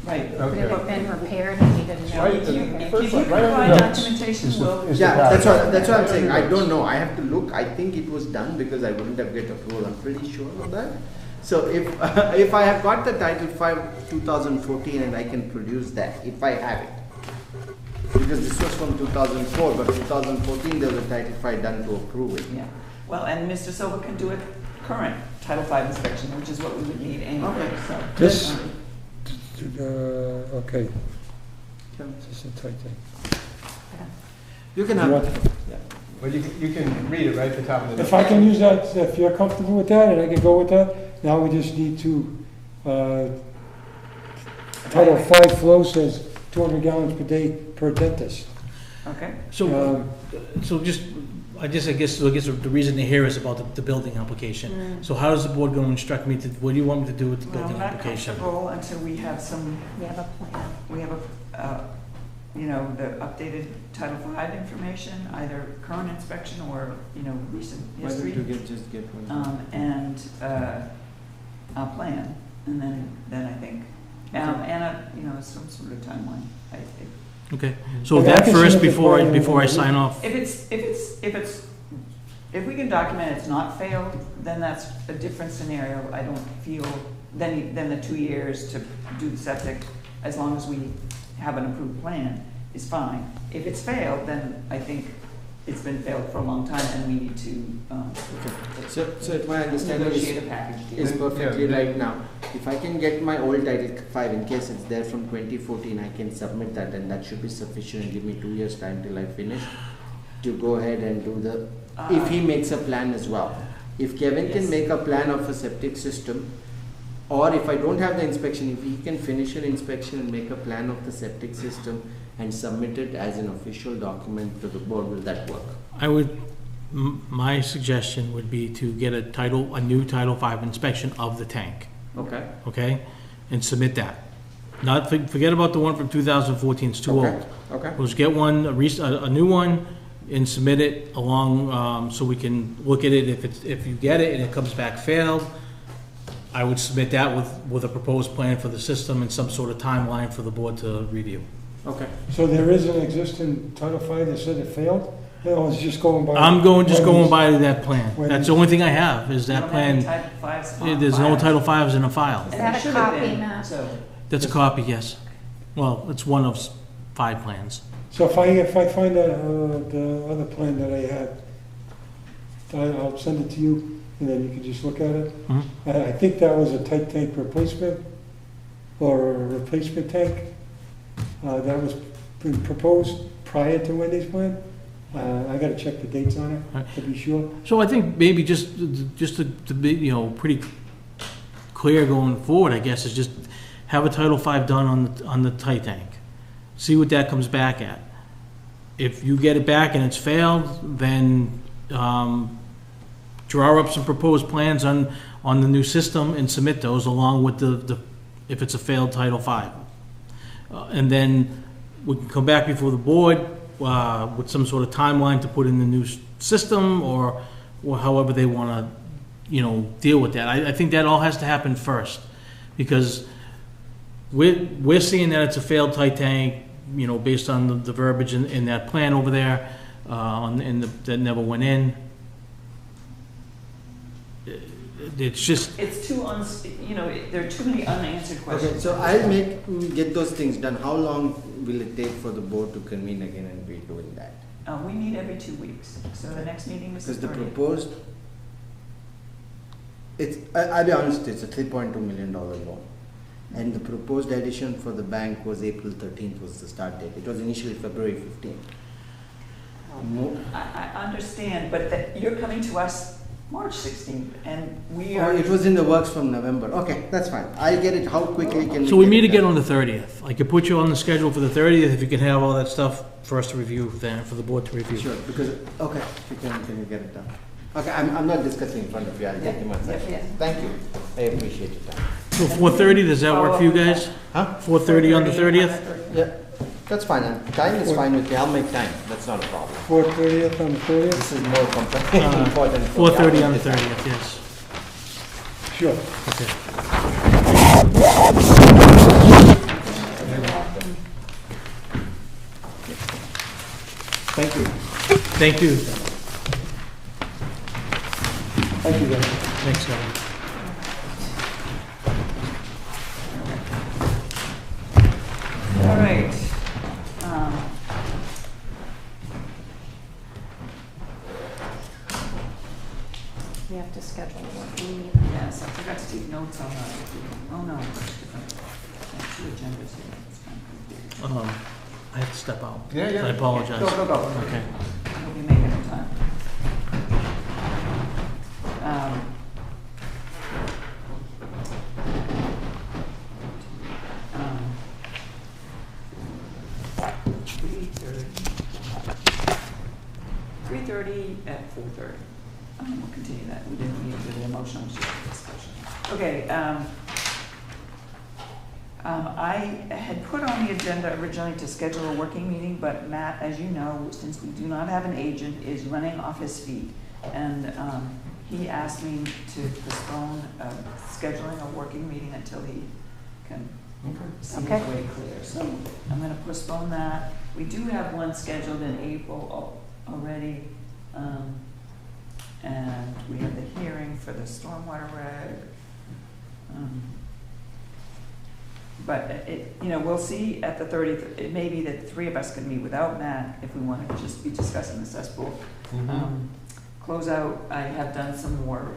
Right. Okay. It had been repaired and he didn't know. Right, If the you first one, can right on the provide notes. documentation, Is the- we'll. is the yeah, paragraph. that's what I'm Right saying. on I the don't notes. know. I have to look. I think it was done because I wouldn't have get approval. I'm pretty sure of that. So if if I have got the Title V 2014 and I can produce that, if I have it, because this was from 2004, but 2014 there was a Title V done to approve it. Yeah, well, and Mr. Silva can do a current Title V inspection, which is what we would need anyway, Okay. so. This- um, okay. This is a tight thing. You can You have. want- But you can read it right at the top of the notes. If I can use that, if you're comfortable with that, and I can go with that, now we just need to, Title V flow says 200 gallons per day per dentist. Okay, So, so I guess the reason they're here is about the building application. So how does the board going to instruct me to, what do you want me to do with the well, I'm building not application? comfortable until we have some, We have a plan. we have the updated Title V information, either current inspection or, recent Why don't history. you just get one? And a plan, and then I think, some sort of timeline. Okay, so Okay, I that can first submit the before plan. I sign off. If we can document it's not failed, then that's a different scenario. I don't feel, then the 2 years to do the septic, as long as we have an approved plan, is fine. If it's failed, then I think it's been failed for a long time, and we need to So my understanding negotiate a package deal. is perfectly Yeah. right now. If I can get my old Title V, in case it's there from 2014, I can submit that, and that should be sufficient and give me 2 years time till I finish to go ahead and do the, if he makes a plan as well. If Kevin can Yes. make a plan of a septic system, or if I don't have the inspection, if he can finish an inspection and make a plan of the septic system and submit it as an official document to the board, will that work? I would My suggestion would be to get a new Title V inspection of the tank, Okay. okay? And submit that. Not, forget about the one from 2014, it's too Okay. old. Okay. We'll just get one, a new one, and submit it along, so we can look at it. If you get it and it comes back failed, I would submit that with a proposed plan for the system and some sort of timeline for the board to review. Okay. So there is an existing Title V that said it failed? No, it's just going by. I'm just going Wendy's. by that plan. Wendy's. That's the only thing I have, is We that don't have any plan. Title Vs on There's no file. Title Vs in a file. And Is that it a should have copy, been, Matt? so. That's a copy, yes. Well, it's one of 5 plans. So if I find the other plan that I had, I'll send it to you, and then you can just look at it. Mhm. I think that was a tight tank replacement, or a replacement tank, that was been proposed prior to Wendy's plan. I gotta check the dates on it, to be sure. So I think maybe just to be, pretty clear going forward, I guess, is just have a Title V done on the tight tank. See what that comes back at. If you get it back and it's failed, then draw up some proposed plans on the new system and submit those along with if it's a failed Title V. And then we can come back before the board with some sort of timeline to put in the new system or however they want to, deal with that. I think that all has to happen first, because we're seeing that it's a failed tight tank, based on the verbiage in that plan over there, that never went in. It's just, It's too, there are too many unanswered questions. Okay, so I'll get those things done. How long will it take for the board to convene again and be doing that? We meet every 2 weeks, so the next meeting is the Because the 30th. proposed, I'll be honest, it's a $3.2 million loan. And the proposed addition for the bank was April 13th was the start date. It was initially February 15th. I understand, but that you're coming to us March 16th, and we Or are. it was in the works from November. Okay, that's fine. I'll get it. How quickly can we? so we get meet it again done? on the 30th. I could put you on the schedule for the 30th, if you can have all that stuff for us to review then, for the board to review. Sure, because, okay, if you can you get it done? Okay, I'm not discussing in front of you. I'll take him outside. yeah. Thank you. I appreciate your time. So 4:30, does that work for you guys? Huh? 4:30 on the 30th? Yeah, that's fine. Time is fine with me. I'll make time. That's not a problem. 4:30th on the 30th? This is more important for me. 4:30 I'll on the make the time. 30th, yes. Sure. Okay. Thank you. Thank you. Thank you, guys. Thanks, Kevin. All right. We have to schedule what we need. Yes, I forgot to take notes on that. Oh, no, that's different. Two agendas here. It's kind of I have to step out. Yeah, yeah. I apologize. Go, go, go. Okay. We'll be making it time. $3:30 at 4:30. We'll continue that. We didn't need to do the motion, it was just a discussion. Okay, I had put on the agenda originally to schedule a working meeting, but Matt, as you know, since we do not have an agent, is running off his feet. And he asked me to postpone scheduling a working meeting until he can see his Okay. way clear. So I'm gonna postpone that. We do have one scheduled in April already. And we have the hearing for the stormwater reg. But we'll see at the 30th. It may be that the 3 of us can meet without Matt if we want to just be discussing the cesspool. Closeout, I have done some more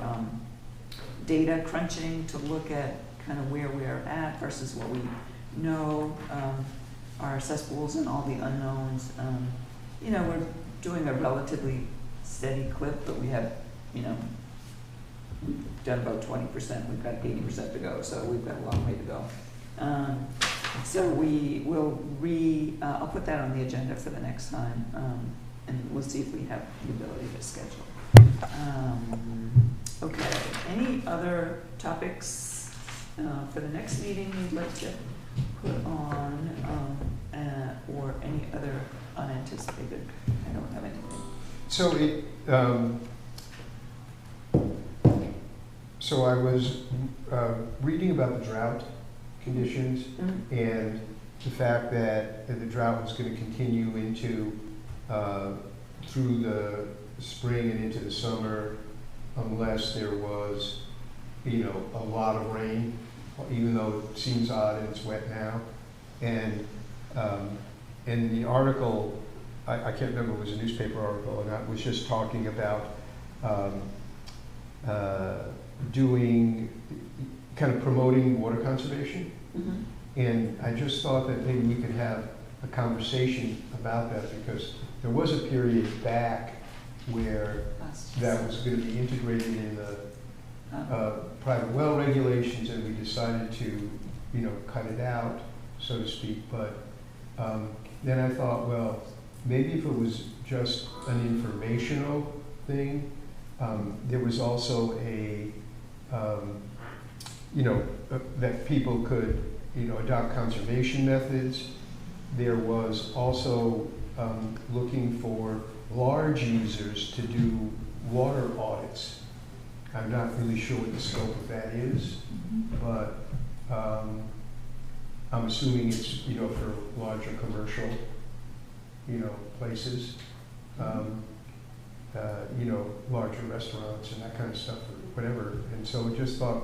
data crunching to look at kind of where we are at versus what we know, our cesspools and all the unknowns. We're doing a relatively steady clip, but we have, we've done about 20%. We've got 80% to go, so we've got a long way to go. So we will I'll put that on the agenda for the next time. and we'll see if we have the ability to schedule. Okay, any other topics for the next meeting you'd like to put on, or any other unanticipated? I don't have anything. So I was reading about the drought conditions and the fact that the drought was going to continue into through the spring and into the summer unless there was, a lot of rain, even though it seems odd and it's wet now. And the article, I can't remember, it was a newspaper article, and it was just talking about promoting water conservation. And I just thought that maybe we could have a conversation about that, because there was a period back where that was going to be integrated in the private well regulations, and we decided to, cut it out, so to speak. But then I thought, well, maybe if it was just an informational thing, there was also that people could, adopt conservation methods. There was also looking for large users to do water audits. I'm not really sure what the scope of that is, but I'm assuming it's, for larger commercial, places, larger restaurants and that kind of stuff, or whatever. And so I just thought,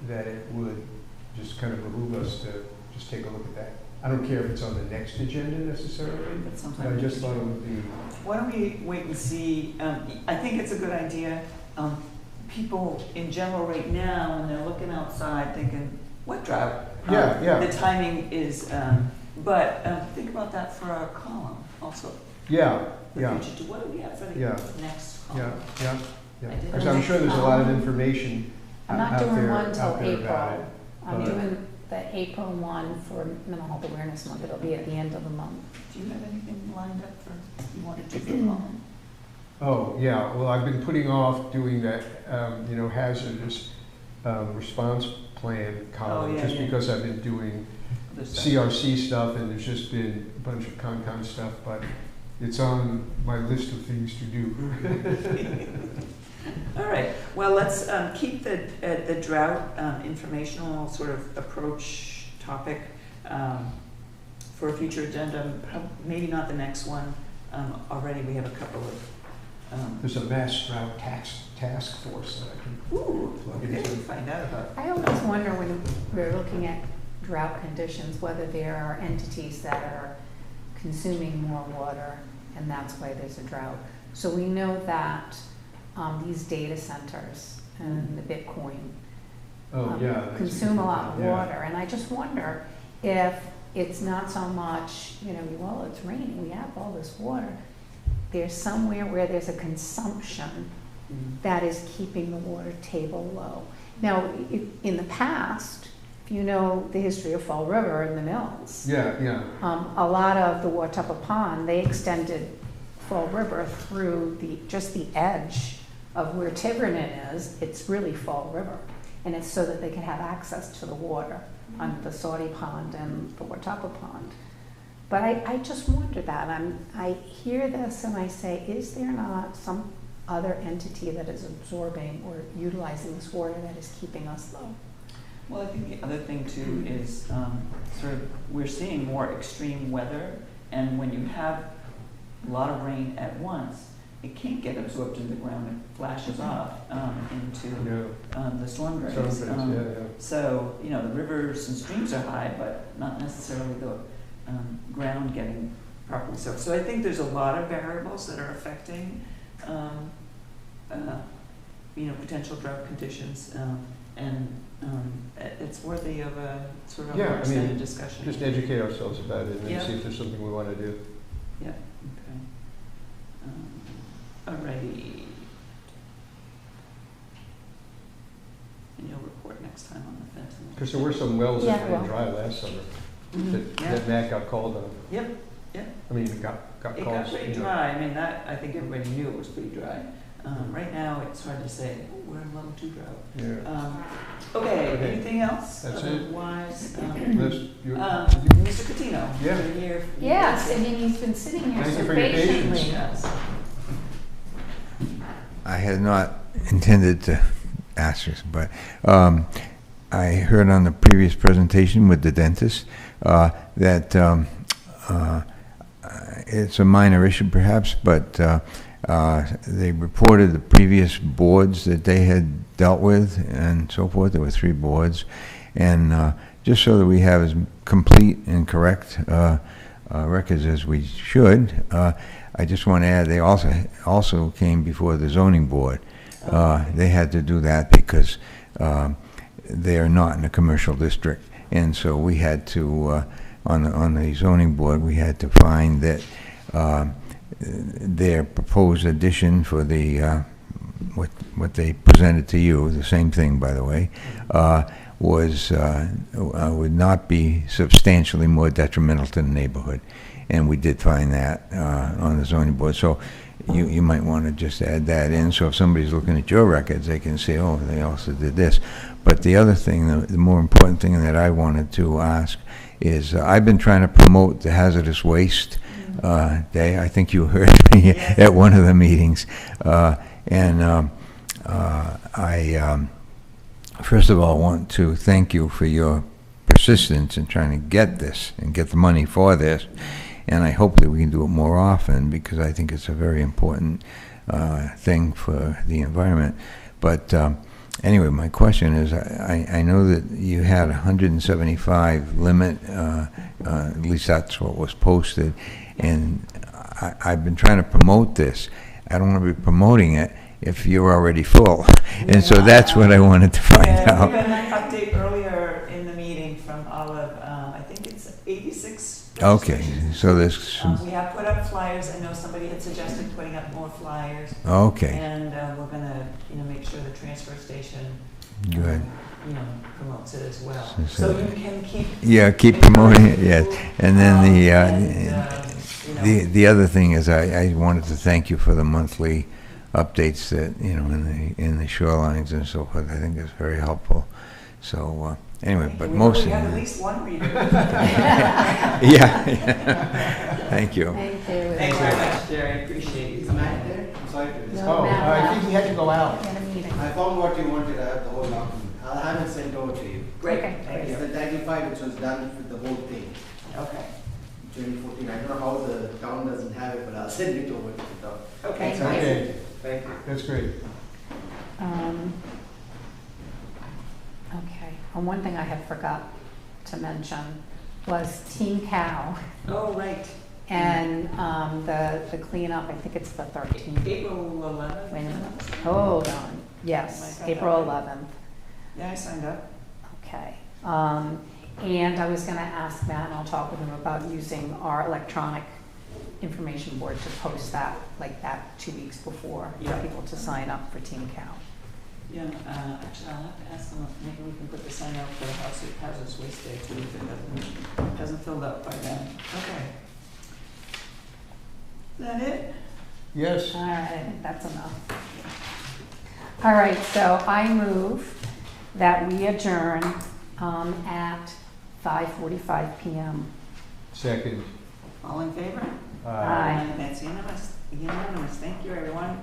that it would just kind of behoove us to just take a look at that. I don't care if it's on the next agenda necessarily, but I just thought it would be. Why don't we wait and see? I think it's a good idea. People in general right now, when they're looking outside thinking, what drought? Yeah. The timing is, but think about that for our column also. Yeah. What do we have for the next column? Yeah. Because I'm sure there's a lot of information I'm not out doing there, one till out there about April. it. I'm doing the April one for Mental Health Awareness Month. It'll be at the end of the month. Do you have anything lined up for, you want to do for the column? Oh, yeah, well, I've been putting off doing that, hazardous response plan column, just because I've been doing CRC stuff, and there's just been a bunch of Concom stuff, but it's on my list of things to do. All right, well, let's keep the drought informational sort of approach topic for a future agenda, maybe not the next one. Already we have a couple of... There's a mass drought task force that I can plug into. Find out about. I always wonder when we're looking at drought conditions, whether there are entities that are consuming more water, and that's why there's a drought. So we know that these data centers and the Bitcoin consume a lot of water. And I just wonder if it's not so much, well, it's raining, we have all this water. There's somewhere where there's a consumption that is keeping the water table low. Now, in the past, if you know the history of Fall River and the mills, a lot of the Watuppa Pond, they extended Fall River through just the edge of where Tiverton is. It's really Fall River, and it's so that they can have access to the water on the Saudi Pond and the Watuppa Pond. But I just wonder that. I hear this and I say, is there not some other entity that is absorbing or utilizing this water that is keeping us low? Well, I think the other thing too is we're seeing more extreme weather, and when you have a lot of rain at once, it can't get absorbed into the ground. It flashes off into the storm drains. So, the rivers and streams are high, but not necessarily the ground getting properly soaked. So I think there's a lot of variables that are affecting, potential drought conditions, and it's worthy of a sort of more extended discussion. Just educate ourselves about it and see if there's something we want to do. Yeah. Okay. Alrighty. And you'll report next time on the fence. Because there were some wells that ran dry last summer. Yeah. that Matt got called on. Yep, yep. I mean, got It called. got pretty dry. I mean, that, I think everybody knew it was pretty dry. Right now, it's hard to say, oh, we're in level 2 drought. Yeah. Okay, Okay. anything else? That's it. Otherwise, Liz, you're- Mr. Catino. Yeah. you're here. Yes, I mean, he's been sitting here Thank you so for your patience. patiently. Yes. I had not intended to ask this, but I heard on the previous presentation with the dentist that it's a minor issue perhaps, but they reported the previous boards that they had dealt with and so forth. There were 3 boards. And just so that we have as complete and correct records as we should, I just want to add, they also came before the zoning board. They had to do that because they are not in a commercial district. And so we had to, on the zoning board, we had to find that their proposed addition for the, what they presented to you, the same thing, by the way, would not be substantially more detrimental to the neighborhood. And we did find that on the zoning board. So you might want to just add that in, so if somebody's looking at your records, they can say, oh, they also did this. But the other thing, the more important thing that I wanted to ask is, I've been trying to promote the hazardous waste day. I think you heard me at one of the meetings. I first of all want to thank you for your persistence in trying to get this and get the money for this. And I hope that we can do it more often, because I think it's a very important thing for the environment. But anyway, my question is, I know that you had 175 limit, at least that's what was posted, and I've been trying to promote this. I don't want to be promoting it if you're already full. And so that's what I wanted to find out. We got an update earlier in the meeting from Olive. I think it's 86. Okay, so there's We have put up flyers. I know somebody had suggested putting up more flyers. okay. And we're gonna, make sure the transfer station, Good. promotes it as well. So- So you can keep. Keep promoting it, yes. And then the, the other thing is, I wanted to thank you for the monthly updates that, in the shorelines and so forth. I think it's very helpful. So, anyway, but we mostly. have at least one reader. Yeah. Thank you. Thank you. Thanks very much, Jerry. Appreciate you. Is Matt there? I'm sorry to disturb. No, Matt I think he had to go out. At a meeting. I found what you wanted, I have the whole document. I'll have it sent over to you. Great, Okay. thank It's you. the Title V, which was done with the whole thing, Okay. 2014. I don't know how the town doesn't have it, but I'll send it over to the town. Okay. Thank Okay, Thank you. that's great. Okay, and one thing I had forgot to mention was Team Cow Oh, right. and the cleanup, I think it's the 13th. April 11th. Wait a minute, hold on, yes, April 11th, Yeah, I signed up. okay. And I was gonna ask Matt, and I'll talk with him about using our electronic information board to post that, like that 2 weeks before, Yeah. for people to sign up for Team Cow. Yeah, actually, I'll have to ask them if maybe we can put the sign out for the hazardous waste day too, if it hasn't filled up by then. Okay. Is that it? Yes. All right, I think that's enough. All right, so I move that we adjourn at 5:45 PM. Second. All in favor? Aye. That's unanimous. Unanimous. Thank you, everyone.